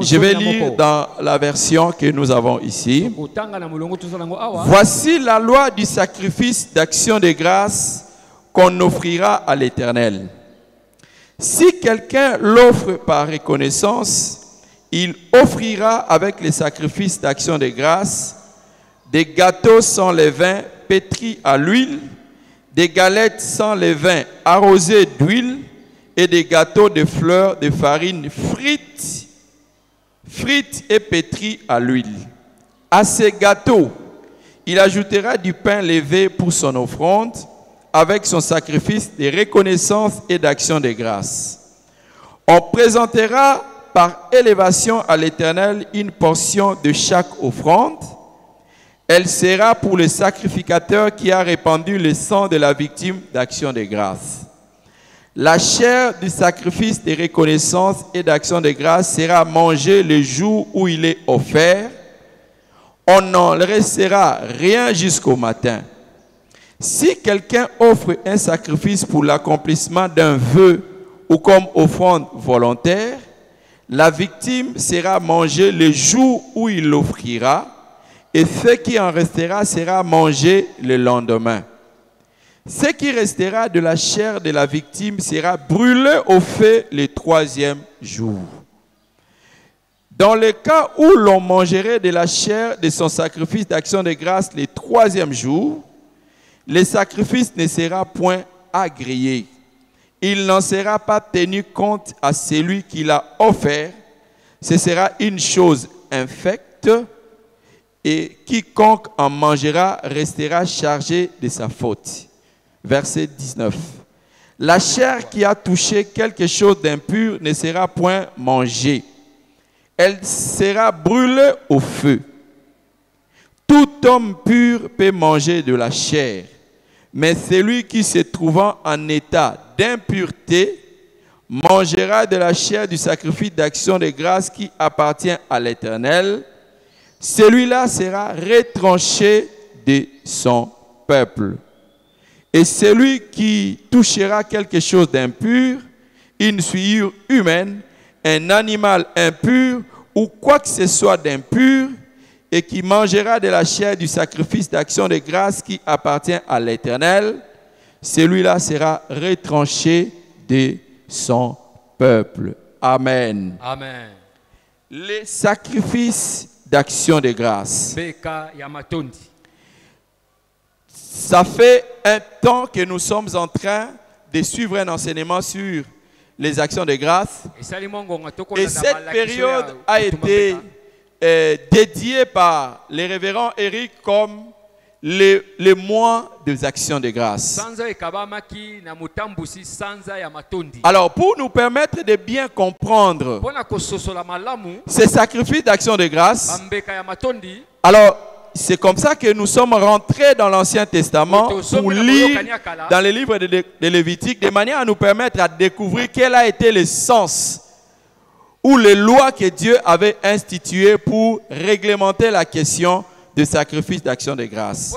Je vais lire dans la version que nous avons ici. Voici la loi du sacrifice d'action de grâce qu'on offrira à l'Éternel. Si quelqu'un l'offre par reconnaissance, il offrira avec les sacrifices d'action de grâce des gâteaux sans levain pétris à l'huile, des galettes sans levain arrosées d'huile et des gâteaux de fleurs de farine frites et pétris à l'huile. À ces gâteaux, il ajoutera du pain levé pour son offrande avec son sacrifice de reconnaissance et d'action de grâce. On présentera par élévation à l'Éternel une portion de chaque offrande. Elle sera pour le sacrificateur qui a répandu le sang de la victime d'action de grâce. La chair du sacrifice de reconnaissance et d'action de grâce sera mangée le jour où il est offert. On n'en restera rien jusqu'au matin. Si quelqu'un offre un sacrifice pour l'accomplissement d'un vœu ou comme offrande volontaire, la victime sera mangée le jour où il l'offrira. Et ce qui en restera sera mangé le lendemain. Ce qui restera de la chair de la victime sera brûlé au feu le 3e jour. Dans le cas où l'on mangerait de la chair de son sacrifice d'action de grâce le 3e jour, le sacrifice ne sera point agréé. Il n'en sera pas tenu compte à celui qui l'a offert. Ce sera une chose infecte, et quiconque en mangera restera chargé de sa faute. Verset 19. La chair qui a touché quelque chose d'impur ne sera point mangée. Elle sera brûlée au feu. Tout homme pur peut manger de la chair, mais celui qui se trouvant en état d'impureté mangera de la chair du sacrifice d'action de grâce qui appartient à l'Éternel. Celui-là sera retranché de son peuple. Et celui qui touchera quelque chose d'impur, une souillure humaine, un animal impur ou quoi que ce soit d'impur, et qui mangera de la chair du sacrifice d'action de grâce qui appartient à l'Éternel, celui-là sera retranché de son peuple. Amen. Amen. Les sacrifices d'action de grâce. Ça fait un temps que nous sommes en train de suivre un enseignement sur les actions de grâce. Et cette période a été dédiée par les révérends Eric comme le mois des actions de grâce. Alors, pour nous permettre de bien comprendre ces sacrifices d'action de grâce, alors c'est comme ça que nous sommes rentrés dans l'Ancien Testament pour lire dans les livres de Lévitique, de manière à nous permettre à découvrir quel a été le sens ou les lois que Dieu avait instituées pour réglementer la question de sacrifice d'action de grâce.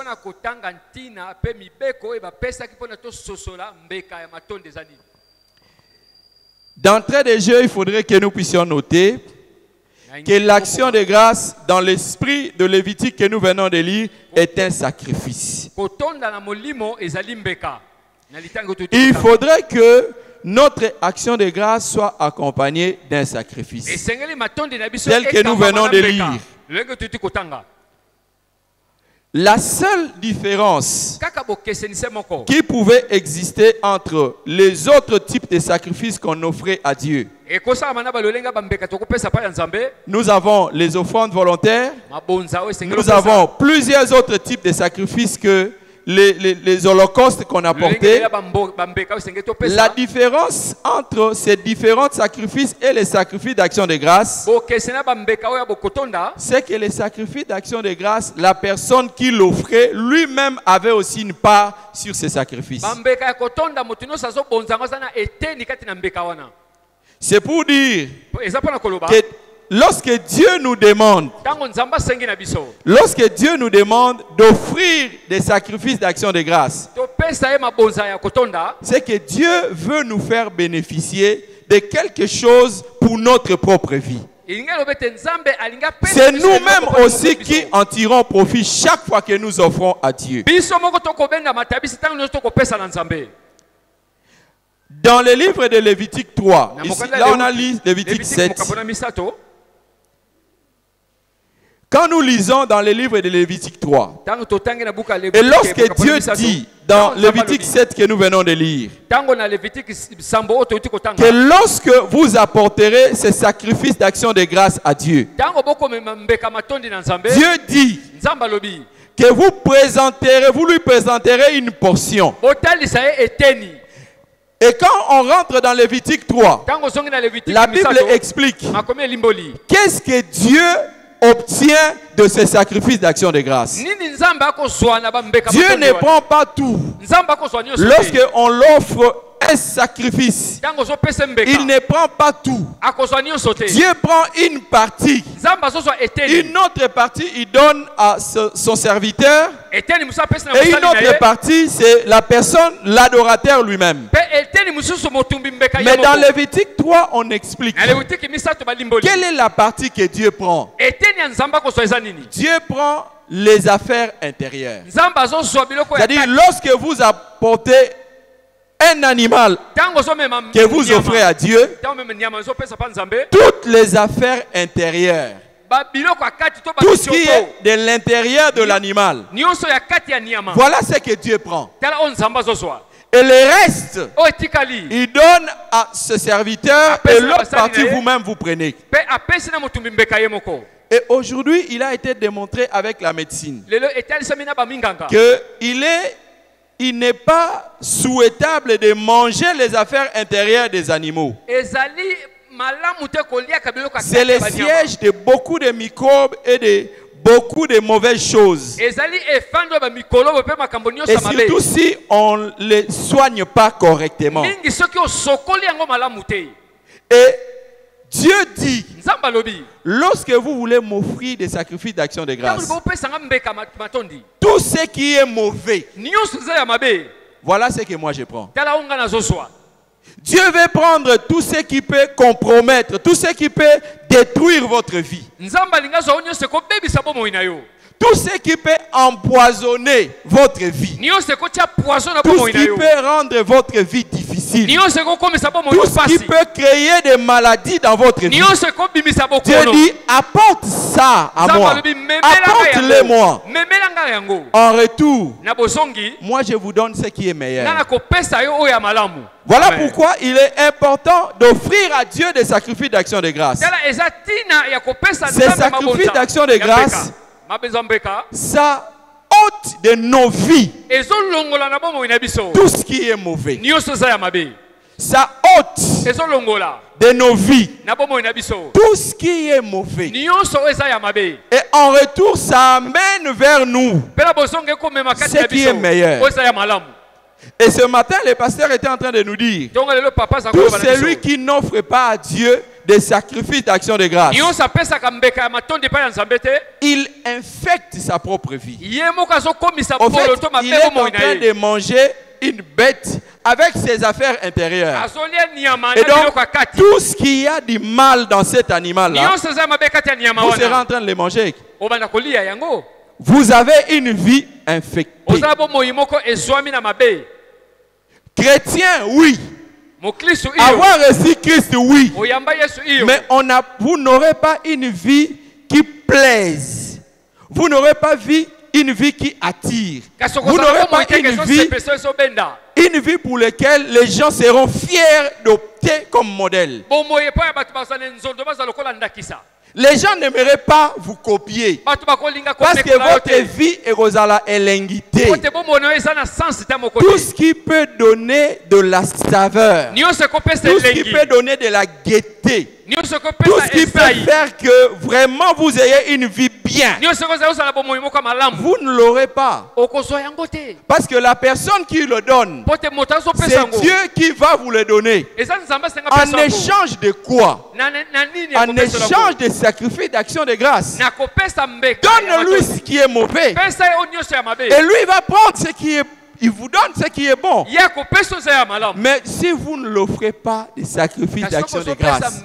D'entrée de jeu, il faudrait que nous puissions noter que l'action de grâce dans l'esprit de Lévitique que nous venons de lire est un sacrifice. Il faudrait que notre action de grâce soit accompagnée d'un sacrifice, tel que nous venons de lire. La seule différence qui pouvait exister entre les autres types de sacrifices qu'on offrait à Dieu, nous avons les offrandes volontaires, nous avons plusieurs autres types de sacrifices que les holocaustes qu'on apportait. La différence entre ces différents sacrifices et les sacrifices d'action de grâce, c'est que les sacrifices d'action de grâce, la personne qui l'offrait lui-même avait aussi une part sur ces sacrifices. C'est pour dire que lorsque Dieu nous demande d'offrir des sacrifices d'action de grâce, c'est que Dieu veut nous faire bénéficier de quelque chose pour notre propre vie. C'est nous-mêmes aussi qui en tirons profit chaque fois que nous offrons à Dieu. Dans le livre de Lévitique 3, ici, là on a lu Lévitique 7. Quand nous lisons dans le livre de Lévitique 3, et lorsque Dieu dit dans Lévitique 7 que nous venons de lire, que lorsque vous apporterez ce sacrifice d'action de grâce à Dieu, Dieu dit que vous lui présenterez une portion. Et quand on rentre dans Lévitique 3, la Bible explique qu'est-ce que Dieu obtient de ce sacrifice d'action de grâce. Dieu ne prend pas tout. Lorsqu'on l'offre un sacrifice, il ne prend pas tout. Dieu prend une partie. Une autre partie, il donne à son serviteur. Et une autre partie, c'est la personne, l'adorateur lui-même. Mais dans Lévitique 3, on explique quelle est la partie que Dieu prend. Dieu prend les affaires intérieures. C'est-à-dire, lorsque vous apportez un animal que vous offrez à Dieu, toutes les affaires intérieures, tout ce qui est de l'intérieur de l'animal, voilà ce que Dieu prend. Et le reste, il donne à ce serviteur et l'autre partie vous-même vous prenez. Et aujourd'hui, il a été démontré avec la médecine qu'il n'est pas souhaitable de manger les affaires intérieures des animaux. C'est le siège de beaucoup de microbes et de beaucoup de mauvaises choses. Et surtout si on ne les soigne pas correctement. Et Dieu dit, lorsque vous voulez m'offrir des sacrifices d'action de grâce, tout ce qui est mauvais, voilà ce que moi je prends. Dieu veut prendre tout ce qui peut compromettre, tout ce qui peut détruire votre vie. Tout ce qui peut empoisonner votre vie. Tout ce qui peut rendre votre vie difficile. Tout ce qui peut créer des maladies dans votre vie. Dieu dit, apporte ça à moi. Apporte-le moi. En retour, moi je vous donne ce qui est meilleur. Voilà pourquoi il est important d'offrir à Dieu des sacrifices d'action de grâce. Ces sacrifices d'action de grâce, ça ôte de nos vies tout ce qui est mauvais. Ça ôte de nos vies tout ce qui est mauvais. Et en retour, ça amène vers nous ce qui est meilleur. Et ce matin, le pasteur était en train de nous dire, tout celui qui n'offre pas à Dieu des sacrifices d'action de grâce, il infecte sa propre vie. En fait, il est en train de manger une bête avec ses affaires intérieures. Et donc, tout ce qu'il y a du mal dans cet animal-là, vous serez en train de le manger. Vous avez une vie infectée. Chrétien, oui. Avoir reçu Christ, oui. Mais vous n'aurez pas une vie qui plaise. Vous n'aurez pas une vie qui attire. Vous n'aurez pas une vie pour laquelle les gens seront fiers d'opter comme modèle. Les gens n'aimeraient pas vous copier parce que votre vie est rosala elengité. Tout ce qui peut donner de la saveur, tout ce qui peut donner de la gaieté, tout ce qui peut faire que vraiment vous ayez une vie bien, vous ne l'aurez pas. Parce que la personne qui le donne, c'est Dieu qui va vous le donner. En échange de quoi? En échange de sacrifice d'action de grâce. Donne-lui ce qui est mauvais. Et lui, il va prendre ce qui est. Il vous donne ce qui est bon. Mais si vous ne l'offrez pas des sacrifices d'action de grâce,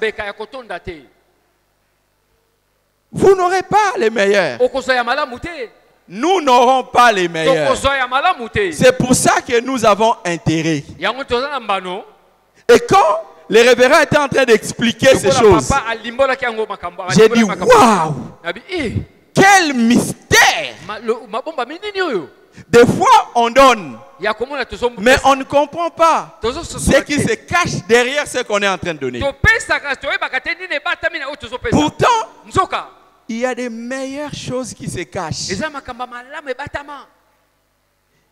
vous n'aurez pas les meilleurs. Nous n'aurons pas les meilleurs. C'est pour ça que nous avons intérêt. Et quand les révérends étaient en train d'expliquer ces choses, j'ai dit waouh, quel mystère! Des fois on donne, mais on ne comprend pas ce qui se cache derrière ce qu'on est en train de donner. Pourtant, il y a des meilleures choses qui se cachent.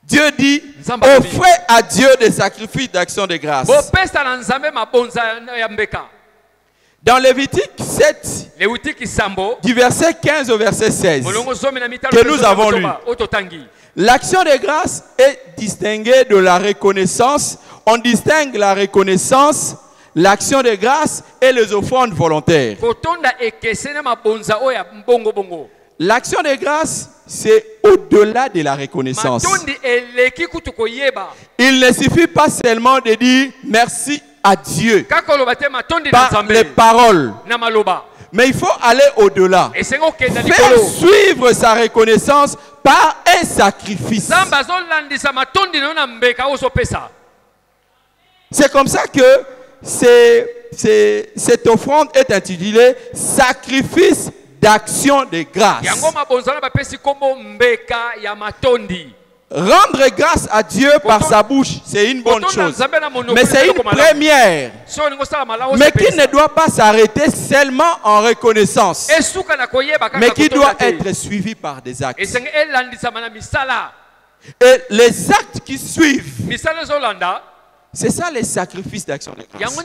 Dieu dit, offrez à Dieu des sacrifices d'action de grâce. Dans Lévitique 7, du verset 15 au verset 16, que nous avons lu, l'action de grâce est distinguée de la reconnaissance. On distingue la reconnaissance, l'action de grâce et les offrandes volontaires. L'action de grâce, c'est au-delà de la reconnaissance. Il ne suffit pas seulement de dire merci à Dieu par les paroles, mais il faut aller au-delà. Faire suivre sa reconnaissance par un sacrifice. C'est comme ça que cette offrande est intitulée sacrifice d'action de grâce. Rendre grâce à Dieu par sa bouche, c'est une bonne chose. Mais c'est une première. Mais qui ne doit pas s'arrêter seulement en reconnaissance. Mais qui doit être suivi par des actes. Et les actes qui suivent, c'est ça les sacrifices d'action de grâce.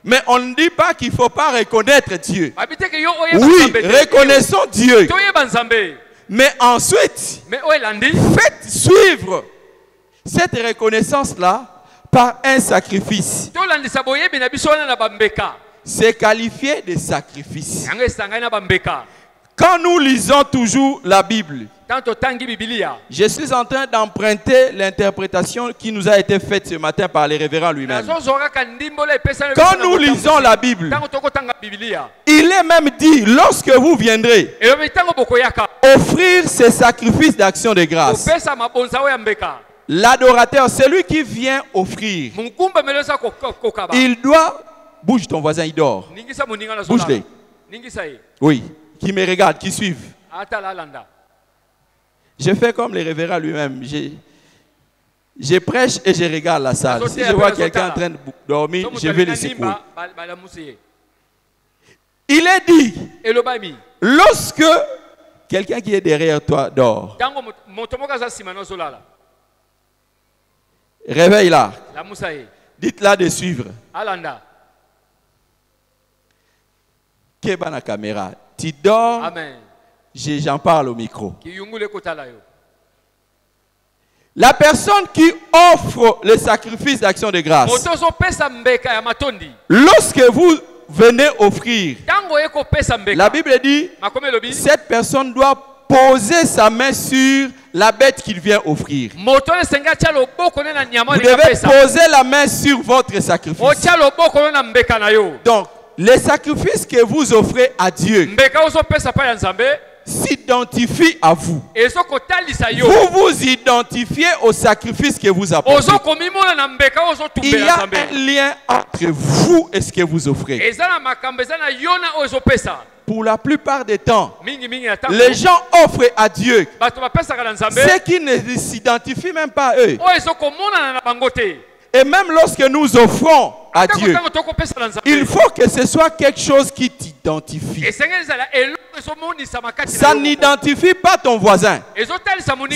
Mais on ne dit pas qu'il ne faut pas reconnaître Dieu. Oui, reconnaissons Dieu. Mais ensuite, faites suivre cette reconnaissance-là par un sacrifice. C'est qualifié de sacrifice. Quand nous lisons toujours la Bible, je suis en train d'emprunter l'interprétation qui nous a été faite ce matin par les révérends lui-même. Quand nous lisons la Bible, il est même dit, lorsque vous viendrez offrir ces sacrifices d'action de grâce, l'adorateur, celui qui vient offrir, il doit... Bouge ton voisin, il dort. Bouge-les. Oui, qui me regarde, qui suivent. Je fais comme les révérends lui-même. Je prêche et je regarde la salle. Si je vois quelqu'un en train de dormir, je vais le secouer. Il est dit, lorsque quelqu'un qui est derrière toi dort, réveille-la. Dites-la de suivre. Keba na caméra. Tu dors. Amen. J'en parle au micro. La personne qui offre le sacrifice d'action de grâce, lorsque vous venez offrir, la Bible dit, cette personne doit poser sa main sur la bête qu'il vient offrir. Vous devez poser la main sur votre sacrifice. Donc, les sacrifices que vous offrez à Dieu s'identifient à vous. Vous vous identifiez au sacrifice que vous apportez. Il y a un lien entre vous et ce que vous offrez. Pour la plupart des temps, les gens offrent à Dieu ceux qui ne s'identifient même pas à eux. Et même lorsque nous offrons à Dieu, il faut que ce soit quelque chose qui t'identifie. Ça n'identifie pas ton voisin.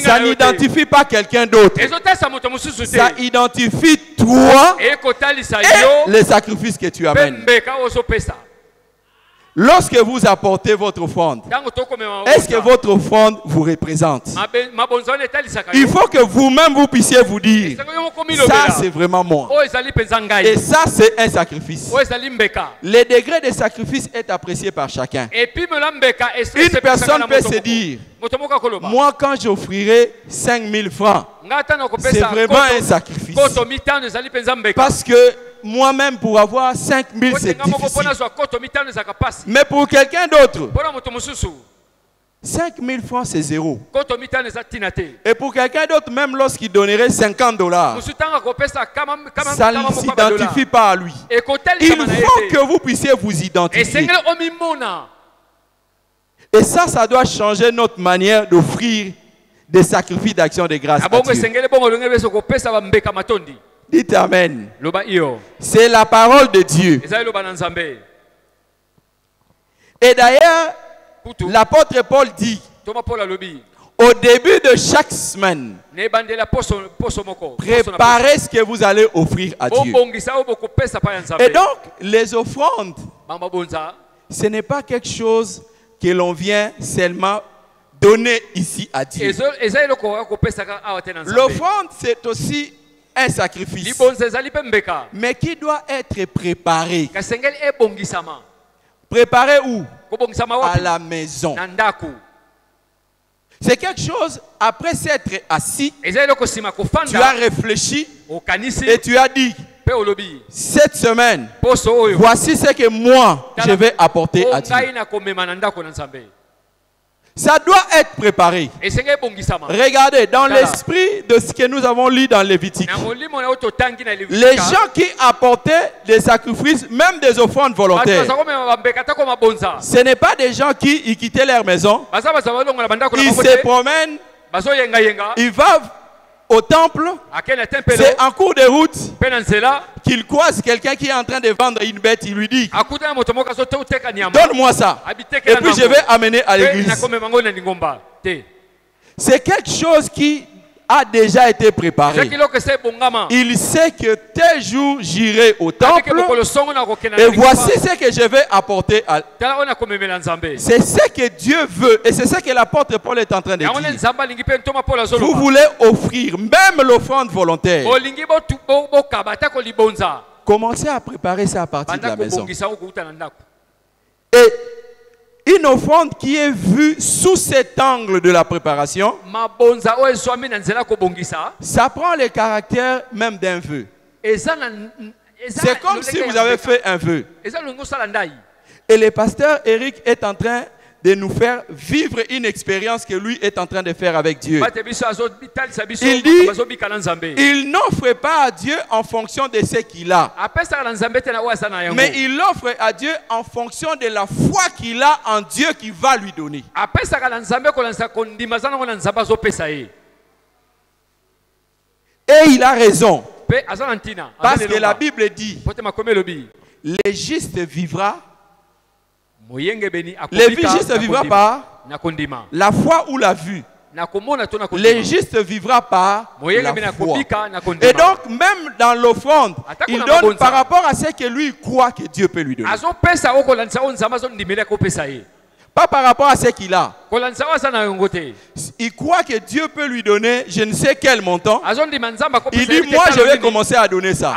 Ça n'identifie pas quelqu'un d'autre. Ça identifie toi et les sacrifices que tu amènes. Lorsque vous apportez votre offrande, est-ce que votre offrande vous représente? Il faut que vous-même vous puissiez vous dire, ça c'est vraiment moi. Et ça c'est un sacrifice. Le degré de sacrifice est apprécié par chacun. Une personne peut se dire, moi quand j'offrirai 5000 francs, c'est vraiment un sacrifice. Parce que moi-même pour avoir 5000 c'est difficile. Mais pour quelqu'un d'autre, 5000 francs c'est zéro. Et pour quelqu'un d'autre, même lorsqu'il donnerait $50, ça ne s'identifie pas à lui. Il faut que vous puissiez vous identifier. Et ça doit changer notre manière d'offrir des sacrifices d'action de grâce à Dieu. Dites Amen. C'est la parole de Dieu. Et d'ailleurs, l'apôtre Paul dit, au début de chaque semaine, préparez ce que vous allez offrir à Dieu. Et donc, les offrandes, ce n'est pas quelque chose que l'on vient seulement donner ici à Dieu. L'offrande, c'est aussi un sacrifice, mais qui doit être préparé. Préparé où? À la maison. C'est quelque chose, après s'être assis, tu as réfléchi et tu as dit, cette semaine, voici ce que moi je vais apporter à Dieu. Ça doit être préparé. Regardez, dans l'esprit de ce que nous avons lu dans Lévitique, les gens qui apportaient des sacrifices, même des offrandes volontaires, ce n'est pas des gens qui quittaient leur maison, ils se promènent, ils vont au temple, c'est en cours de route qu'il croise quelqu'un qui est en train de vendre une bête, il lui dit, donne-moi ça, et puis je vais amener à l'église. C'est quelque chose qui a déjà été préparé. Il sait que tel jour j'irai au temple et voici ce que je vais apporter à... C'est ce que Dieu veut et c'est ce que l'apôtre Paul est en train de dire. Vous voulez offrir même l'offrande volontaire. Commencez à préparer ça à partir de la maison. Et une offrande qui est vue sous cet angle de la préparation, ça prend le caractère même d'un vœu. C'est comme si vous avez fait un vœu. Et le pasteur Eric est en train de nous faire vivre une expérience que lui est en train de faire avec Dieu. Il dit, il n'offre pas à Dieu en fonction de ce qu'il a, mais il offre à Dieu en fonction de la foi qu'il a en Dieu qui va lui donner. Et il a raison, parce que la Bible dit, le juste vivra. Le juste vivra par la foi ou la vue. Le juste vivra par la foi. Et donc, même dans l'offrande, il donne par rapport à ce que lui croit que Dieu peut lui donner. Pas par rapport à ce qu'il a. Il croit que Dieu peut lui donner je ne sais quel montant. Il dit, moi je vais commencer à donner ça.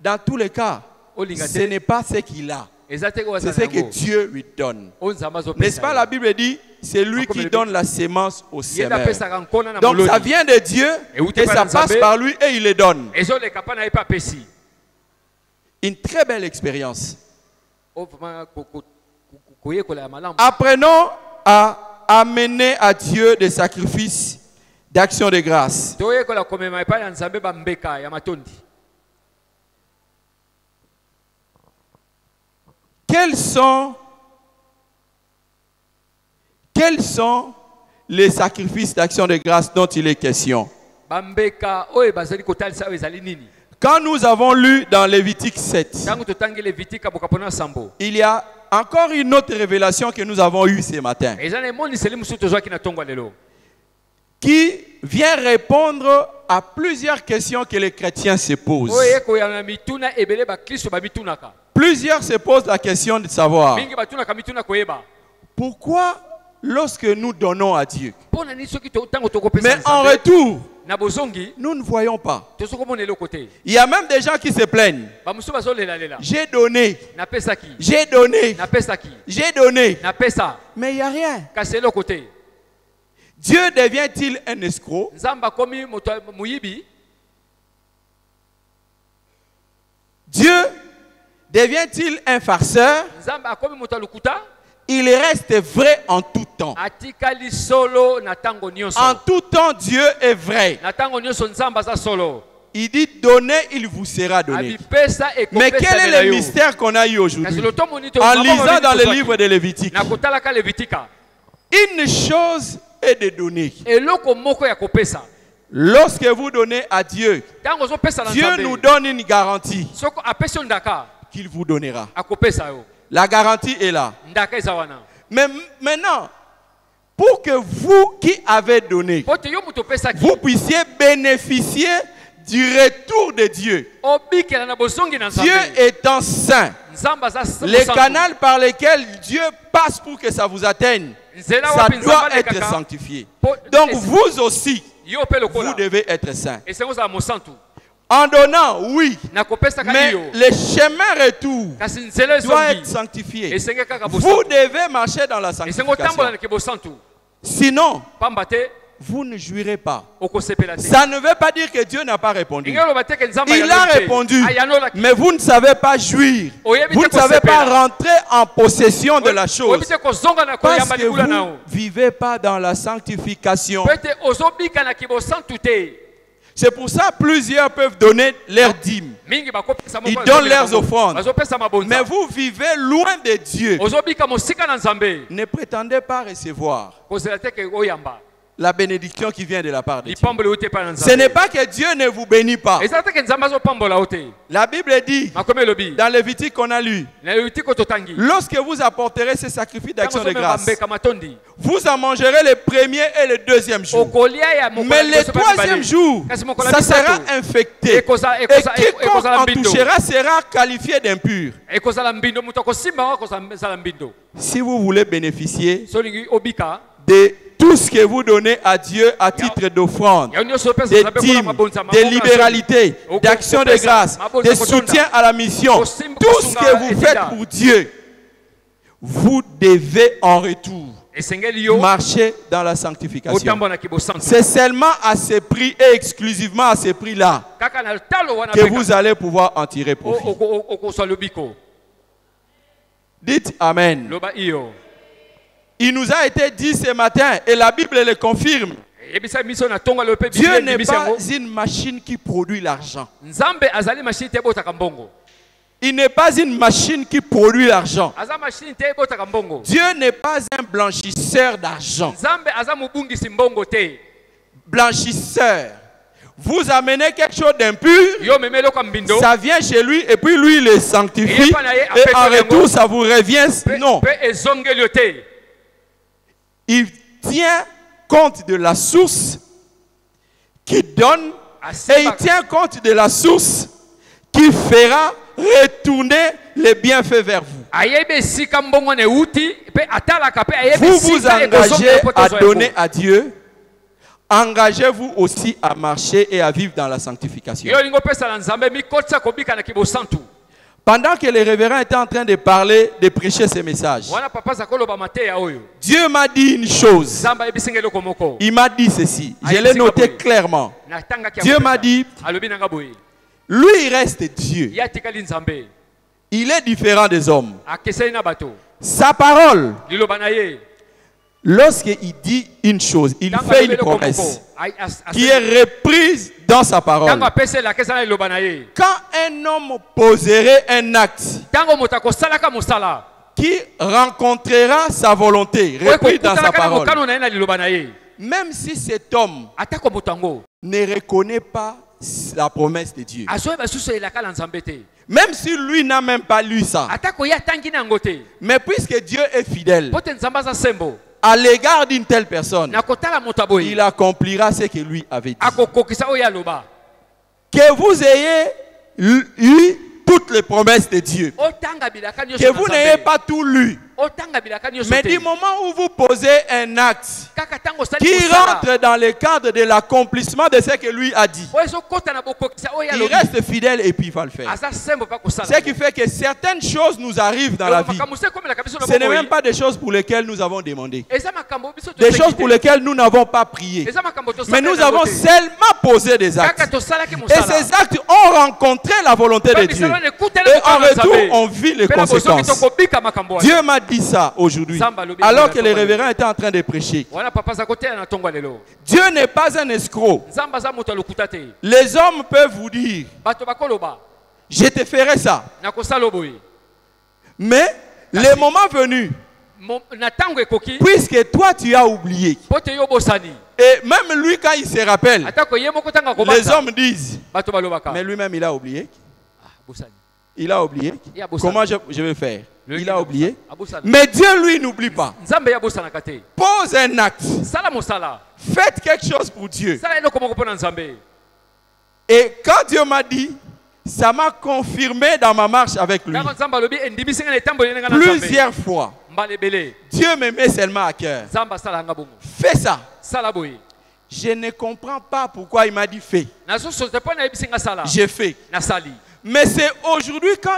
Dans tous les cas, ce n'est pas ce qu'il a. C'est ce que Dieu lui donne. N'est-ce pas, la Bible dit, c'est lui qui donne la sémence au semeur. Donc ça vient de Dieu et ça passe par lui et il les donne. Une très belle expérience. Apprenons à amener à Dieu des sacrifices d'action de grâce. Quels sont les sacrifices d'action de grâce dont il est question? Quand nous avons lu dans Lévitique 7, il y a encore une autre révélation que nous avons eue ce matin, qui vient répondre à plusieurs questions que les chrétiens se posent. Plusieurs se posent la question de savoir pourquoi lorsque nous donnons à Dieu, mais en retour, nous ne voyons pas. Il y a même des gens qui se plaignent. J'ai donné. J'ai donné. J'ai donné. Mais il n'y a rien. Dieu devient-il un escroc? Dieu devient-il un farceur? Il reste vrai en tout temps. En tout temps, Dieu est vrai. Il dit donner, il vous sera donné. Mais quel est le mystère qu'on a eu aujourd'hui? En lisant dans le livre de Lévitique, une chose est de donner. Lorsque vous donnez à Dieu, Dieu nous donne une garantie qu'il vous donnera. La garantie est là. Mais maintenant, pour que vous qui avez donné, vous puissiez bénéficier du retour de Dieu. Dieu étant saint, les canaux par lesquels Dieu passe pour que ça vous atteigne, ça doit être sanctifié. Donc vous aussi, vous devez être saint. En donnant, oui, mais le chemin retour doit être sanctifié. Vous devez marcher dans la sanctification. Sinon, vous ne jouirez pas. Ça ne veut pas dire que Dieu n'a pas répondu. Il a répondu, mais vous ne savez pas jouir. Vous ne savez pas rentrer en possession de la chose. Parce que vous ne vivez pas dans la sanctification. C'est pour ça que plusieurs peuvent donner leurs dîmes. Ils donnent leurs offrandes. Mais vous vivez loin de Dieu. Ne prétendez pas recevoir la bénédiction qui vient de la part de Dieu. Ce n'est pas que Dieu ne vous bénit pas. La Bible dit, dans Lévitique qu'on a lu, lorsque vous apporterez ce sacrifice d'action de grâce, vous en mangerez le premier et le deuxième jour. Mais le troisième jour, ça sera infecté. Et quiconque en touchera sera qualifié d'impur. Si vous voulez bénéficier de tout ce que vous donnez à Dieu à titre d'offrande, de dîmes, de libéralité, d'action de grâce, de soutien à la mission, tout ce que vous faites pour Dieu, vous devez en retour marcher dans la sanctification. C'est seulement à ce prix et exclusivement à ce prix-là que vous allez pouvoir en tirer profit. Dites Amen. Il nous a été dit ce matin, et la Bible le confirme, Dieu n'est pas une machine qui produit l'argent. Il n'est pas une machine qui produit l'argent. Dieu n'est pas un blanchisseur d'argent. Blanchisseur. Vous amenez quelque chose d'impur, ça vient chez lui et puis lui il le sanctifie et en retour ça vous revient. Non. Il tient compte de la source qui donne et il tient compte de la source qui fera retourner les bienfaits vers vous. Vous vous engagez à donner à Dieu. Engagez-vous aussi à marcher et à vivre dans la sanctification. Pendant que les révérends étaient en train de parler, de prêcher ce message, Dieu m'a dit une chose. Il m'a dit ceci. Je l'ai noté clairement. Dieu m'a dit, lui il reste Dieu. Il est différent des hommes. Sa parole, lorsqu'il dit une chose, il fait une promesse qui est reprise dans sa parole. Quand un homme poserait un acte qui rencontrera sa volonté, reprise dans sa parole, même si cet homme ne reconnaît pas la promesse de Dieu, même si lui n'a même pas lu ça, mais puisque Dieu est fidèle à l'égard d'une telle personne, il accomplira ce que lui avait dit. Que vous ayez eu toutes les promesses de Dieu. Que vous n'ayez pas tout lu. Mais du moment où vous posez un acte qui rentre dans le cadre de l'accomplissement de ce que lui a dit, il reste fidèle et puis il va le faire. Ce qui fait que certaines choses nous arrivent dans la vie. Ce n'est même pas des choses pour lesquelles nous avons demandé. Des choses pour lesquelles nous n'avons pas prié. Mais nous avons seulement posé des actes. Et ces actes ont rencontré la volonté de Dieu. Et en retour, on vit les conséquences. Dieu m'a dit ça aujourd'hui, alors que les révérends étaient en train de prêcher. Dieu n'est pas un escroc. Les hommes peuvent vous dire, je te ferai ça. Mais le moment venu, puisque toi tu as oublié, et même lui quand il se rappelle, les hommes disent, mais lui-même il a oublié. Il a oublié. Comment je vais faire? Il a oublié. Mais Dieu lui n'oublie pas. Pose un acte. Faites quelque chose pour Dieu. Et quand Dieu m'a dit, ça m'a confirmé dans ma marche avec lui. Plusieurs fois. Dieu me met seulement à cœur. Fais ça. Je ne comprends pas pourquoi il m'a dit fais. J'ai fait. Mais c'est aujourd'hui quand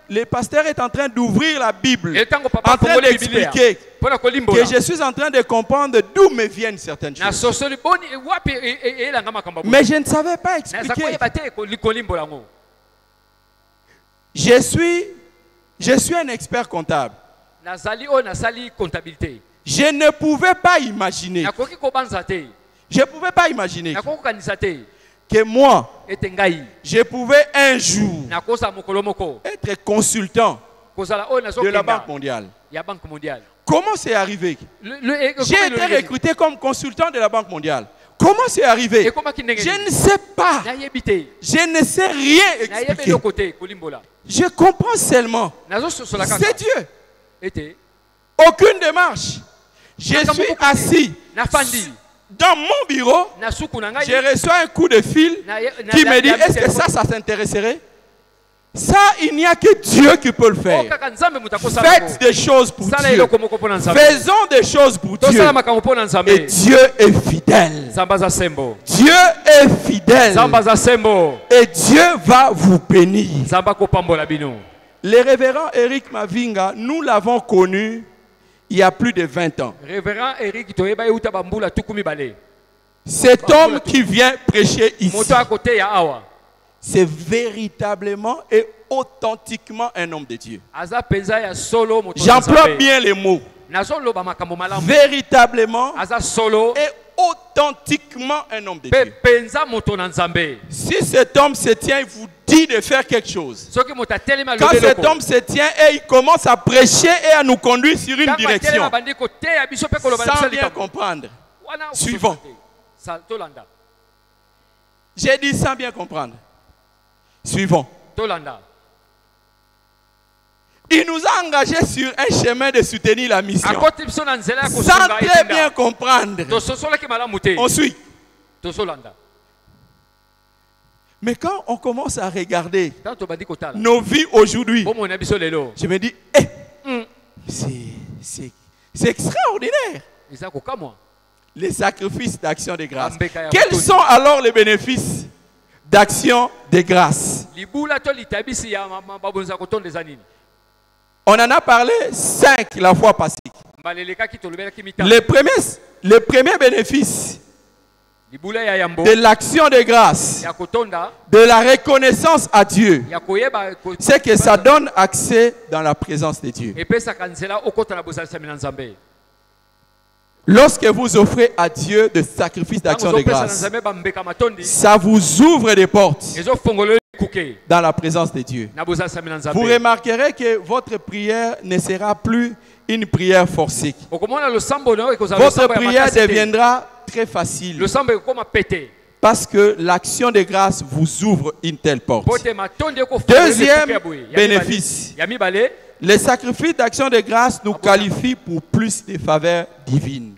le pasteur est en train d'ouvrir la Bible, en train d'expliquer que je suis en train de comprendre d'où me viennent certaines choses. Mais je ne savais pas expliquer. Je suis un expert comptable. Je ne pouvais pas imaginer. Je ne pouvais pas imaginer que moi, je pouvais un jour être consultant de la Banque mondiale. Comment c'est arrivé? J'ai été recruté comme consultant de la Banque mondiale. Comment c'est arrivé? Je ne sais pas. Je ne sais rien expliquer. Je comprends seulement. C'est Dieu. Aucune démarche. Je suis assis dans mon bureau. Je reçois un coup de fil qui me dit, est-ce que ça t'intéresserait? Ça, il n'y a que Dieu qui peut le faire. Faites des choses pour Dieu. Faisons des choses pour Dieu. Et Dieu est fidèle. Dieu est fidèle. Et Dieu va vous bénir. Le révérend Eric Mavinga, nous l'avons connu il y a plus de 20 ans. Cet homme qui vient prêcher ici, c'est véritablement et authentiquement un homme de Dieu. J'emploie bien les mots. Véritablement et authentiquement un homme de Dieu. Si cet homme se tient, il vous dit de faire quelque chose. Quand cet homme se tient et il commence à prêcher et à nous conduire sur une direction, sans bien comprendre. Suivant. J'ai dit sans bien comprendre. Suivant. Il nous a engagés sur un chemin de soutenir la mission. Sans très bien comprendre. On suit. Mais quand on commence à regarder nos vies aujourd'hui, je me dis, c'est extraordinaire. Les sacrifices d'action de grâce. Quels sont alors les bénéfices d'action de grâce? On en a parlé 5 la fois passée. Le premier bénéfice de l'action de grâce, de la reconnaissance à Dieu, c'est que ça donne accès dans la présence de Dieu. Lorsque vous offrez à Dieu des sacrifices d'action de grâce, ça vous ouvre des portes dans la présence de Dieu. Vous remarquerez que votre prière ne sera plus une prière forcée. Votre prière deviendra très facile. Parce que l'action de grâce vous ouvre une telle porte. Deuxième bénéfice. Les sacrifices d'action de grâce nous qualifient pour plus de faveurs divines.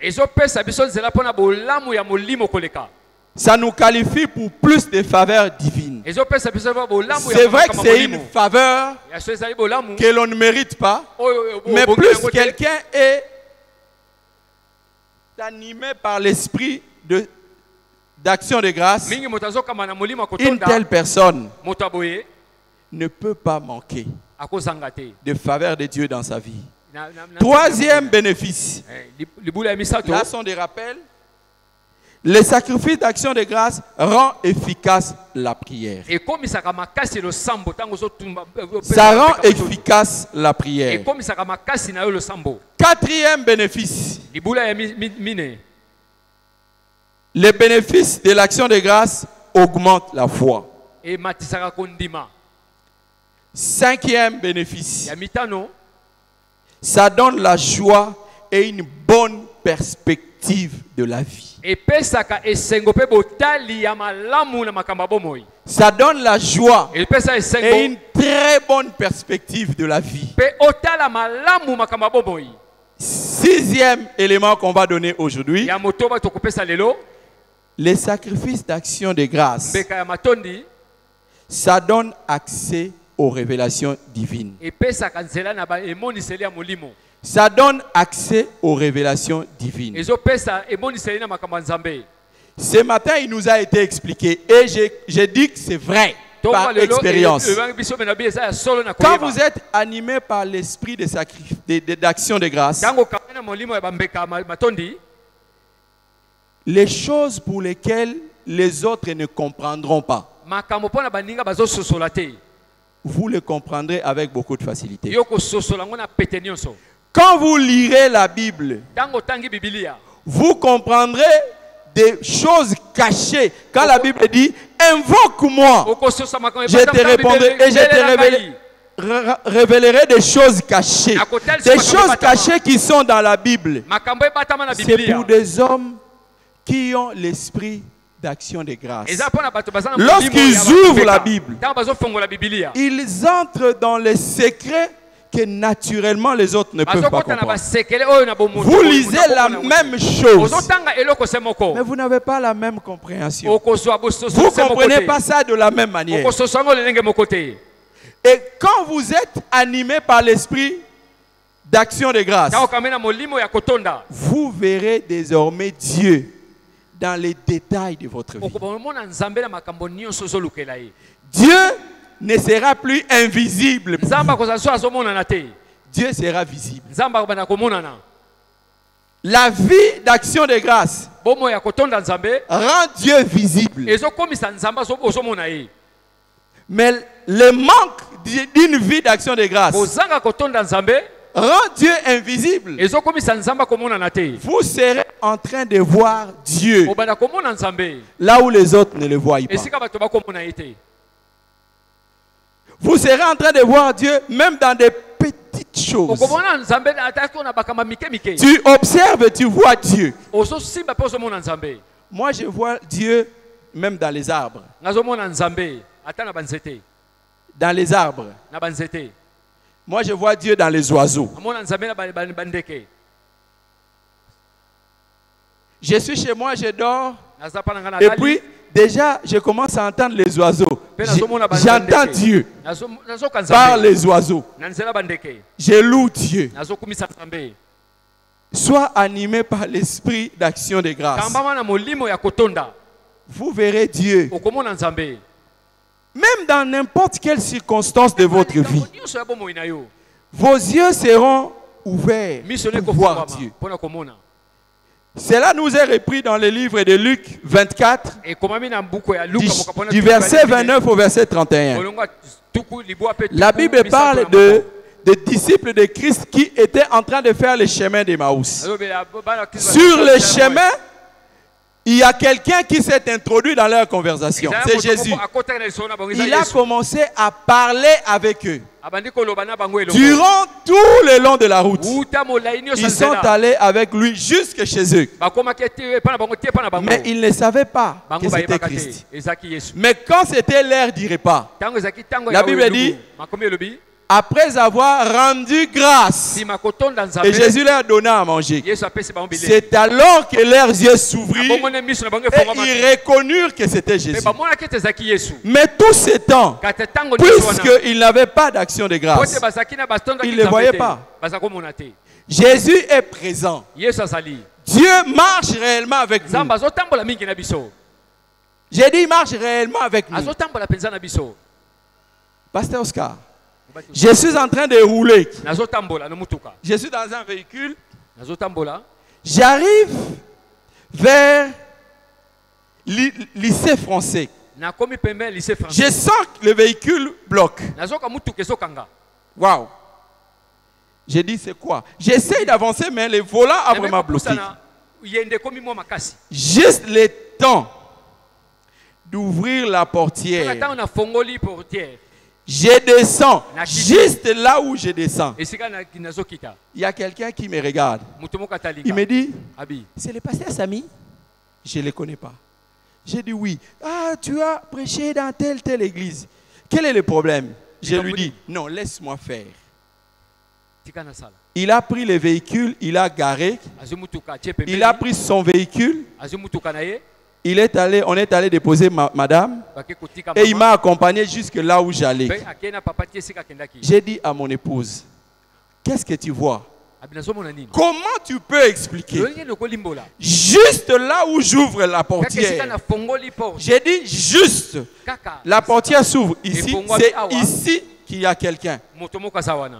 ça nous qualifie pour plus de faveurs divines. C'est vrai que c'est une faveur que l'on ne mérite pas, mais plus quelqu'un est animé par l'esprit d'action de grâce, une telle personne ne peut pas manquer de faveur de Dieu dans sa vie. Troisième bénéfice, là sont des rappels. Le sacrifice d'action de grâce rend efficace la prière. Ça rend efficace la prière. Quatrième bénéfice. Les bénéfices de l'action de grâce augmentent la foi. Cinquième bénéfice. Ça donne la joie et une bonne perspective de la vie. Ça donne la joie et une très bonne perspective de la vie. Sixième élément qu'on va donner aujourd'hui, les sacrifices d'action de grâce, ça donne accès aux révélations divines. Ça donne accès aux révélations divines. Ce matin, il nous a été expliqué et j'ai dit que c'est vrai par expérience. Quand vous êtes animé par l'esprit d'action de grâce, les choses pour lesquelles les autres ne comprendront pas, vous les comprendrez avec beaucoup de facilité. Quand vous lirez la Bible, vous comprendrez des choses cachées. Quand la Bible dit « Invoque-moi, je te répondrai et je te révélerai des choses cachées. » Des choses cachées qui sont dans la Bible. C'est pour des hommes qui ont l'esprit d'action de grâce. Lorsqu'ils ouvrent la Bible, ils entrent dans les secrets que naturellement les autres ne peuvent pas comprendre. Vous lisez la même chose, mais vous n'avez pas la même compréhension. Vous ne comprenez pas ça de la même manière. Et quand vous êtes animé par l'esprit d'action de grâce, vous verrez désormais Dieu dans les détails de votre vie. Dieu ne sera plus invisible. Dieu sera visible. La vie d'action de grâce rend Dieu visible. Mais le manque d'une vie d'action de grâce rend Dieu invisible. Vous serez en train de voir Dieu là où les autres ne le voient pas. Vous serez en train de voir Dieu même dans des petites choses. Tu observes, tu vois Dieu. Moi, je vois Dieu même dans les arbres. Dans les arbres. Moi, je vois Dieu dans les oiseaux. Je suis chez moi, je dors. Et puis, déjà, je commence à entendre les oiseaux. J'entends Dieu par les oiseaux. Je loue Dieu. Sois animé par l'esprit d'action de grâce. Vous verrez Dieu. Même dans n'importe quelle circonstance de votre vie, vos yeux seront ouverts pour voir Dieu. Cela nous est repris dans le livre de Luc 24, du verset 29 au verset 31. La Bible parle des disciples de Christ qui étaient en train de faire le chemin d'Emmaüs. Sur le chemin, il y a quelqu'un qui s'est introduit dans leur conversation. C'est Jésus. Il a commencé à parler avec eux. Durant tout le long de la route, ils sont allés avec lui jusque chez eux. Mais ils ne savaient pas que c'était Christ. Mais quand c'était l'heure du repas, la Bible dit, après avoir rendu grâce, et Jésus leur a donné à manger, c'est alors que leurs yeux s'ouvrirent et ils reconnurent que c'était Jésus. Mais tout ce temps, puisqu'ils n'avaient pas d'action de grâce, ils ne le voyaient pas. Jésus est présent. Dieu marche réellement avec nous. J'ai dit, il marche réellement avec nous. Pasteur Oscar, je suis en train de rouler. Je suis dans un véhicule. J'arrive vers lycée français. Je sens que le véhicule bloque. Waouh. J'ai dit, c'est quoi? J'essaye d'avancer, mais le volant a vraiment bloqué. Juste le temps d'ouvrir la portière. Je descends. Juste là où je descends, il y a quelqu'un qui me regarde. Il me dit, c'est le pasteur Samy? Je ne le connais pas. J'ai dit oui. Ah, tu as prêché dans telle église. Quel est le problème? Je lui dis, non, laisse-moi faire. Il a pris le véhicule, il a garé. Il a pris son véhicule. On est allé déposer madame. Et il m'a accompagné jusque là où j'allais. J'ai dit à mon épouse, qu'est-ce que tu vois? Comment tu peux expliquer? Juste là où j'ouvre la portière. J'ai dit juste. La portière s'ouvre ici. C'est ici qu'il y a quelqu'un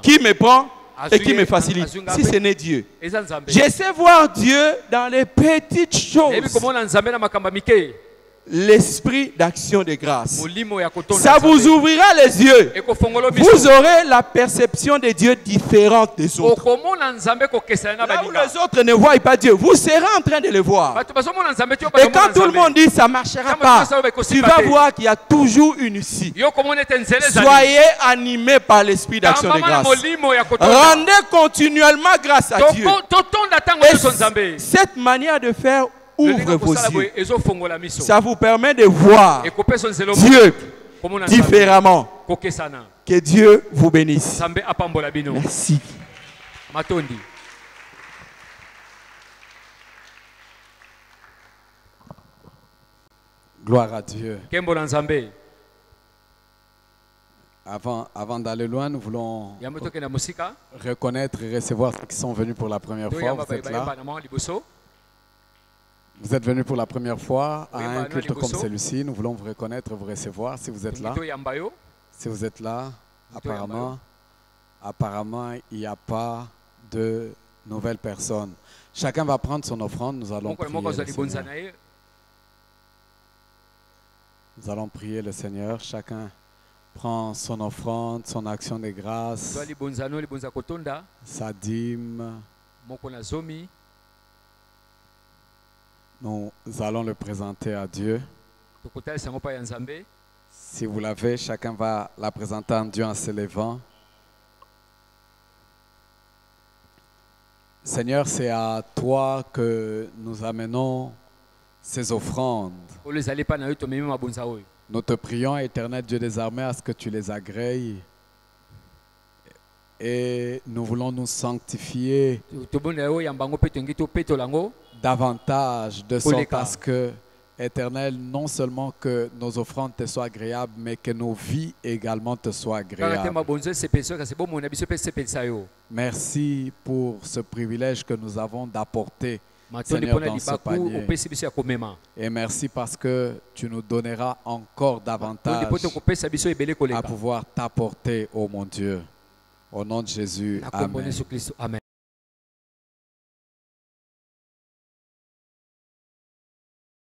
qui me prend et qui me facilite. Si ce n'est Dieu. Je sais voir Dieu dans les petites choses. L'esprit d'action de grâce. Ça vous ouvrira les yeux. Vous aurez la perception de Dieu différente des autres. Là où les autres ne voient pas Dieu, vous serez en train de le voir. Et quand tout le monde dit ça ne marchera pas, tu vas voir qu'il y a toujours une issue. Soyez animés par l'esprit d'action de grâce. Rendez continuellement grâce à Dieu. Et cette manière de faire ouvre vos yeux. Ça vous permet de voir Dieu différemment. Que Dieu vous bénisse. Merci. Gloire à Dieu. Avant d'aller loin, nous voulons reconnaître et recevoir ceux qui sont venus pour la première fois. Vous êtes là. Vous êtes venus pour la première fois à un culte comme celui-ci. Nous voulons vous reconnaître et vous recevoir si vous êtes là. Si vous êtes là, apparemment, il n'y a pas de nouvelles personnes. Chacun va prendre son offrande. Nous allons prier le Seigneur. Nous allons prier le Seigneur. Chacun prend son offrande, son action de grâce, sa dîme. Nous allons le présenter à Dieu. Si vous l'avez, chacun va la présenter à Dieu en se levant. Seigneur, c'est à toi que nous amenons ces offrandes. Nous te prions, éternel Dieu des armées, à ce que tu les agrées. Et nous voulons nous sanctifier davantage de sorte à ce que, Éternel, non seulement que nos offrandes te soient agréables, mais que nos vies également te soient agréables. Merci pour ce privilège que nous avons d'apporter, Seigneur, dans ce panier. Et merci parce que tu nous donneras encore davantage à pouvoir t'apporter, oh mon Dieu. Au nom de Jésus, amen.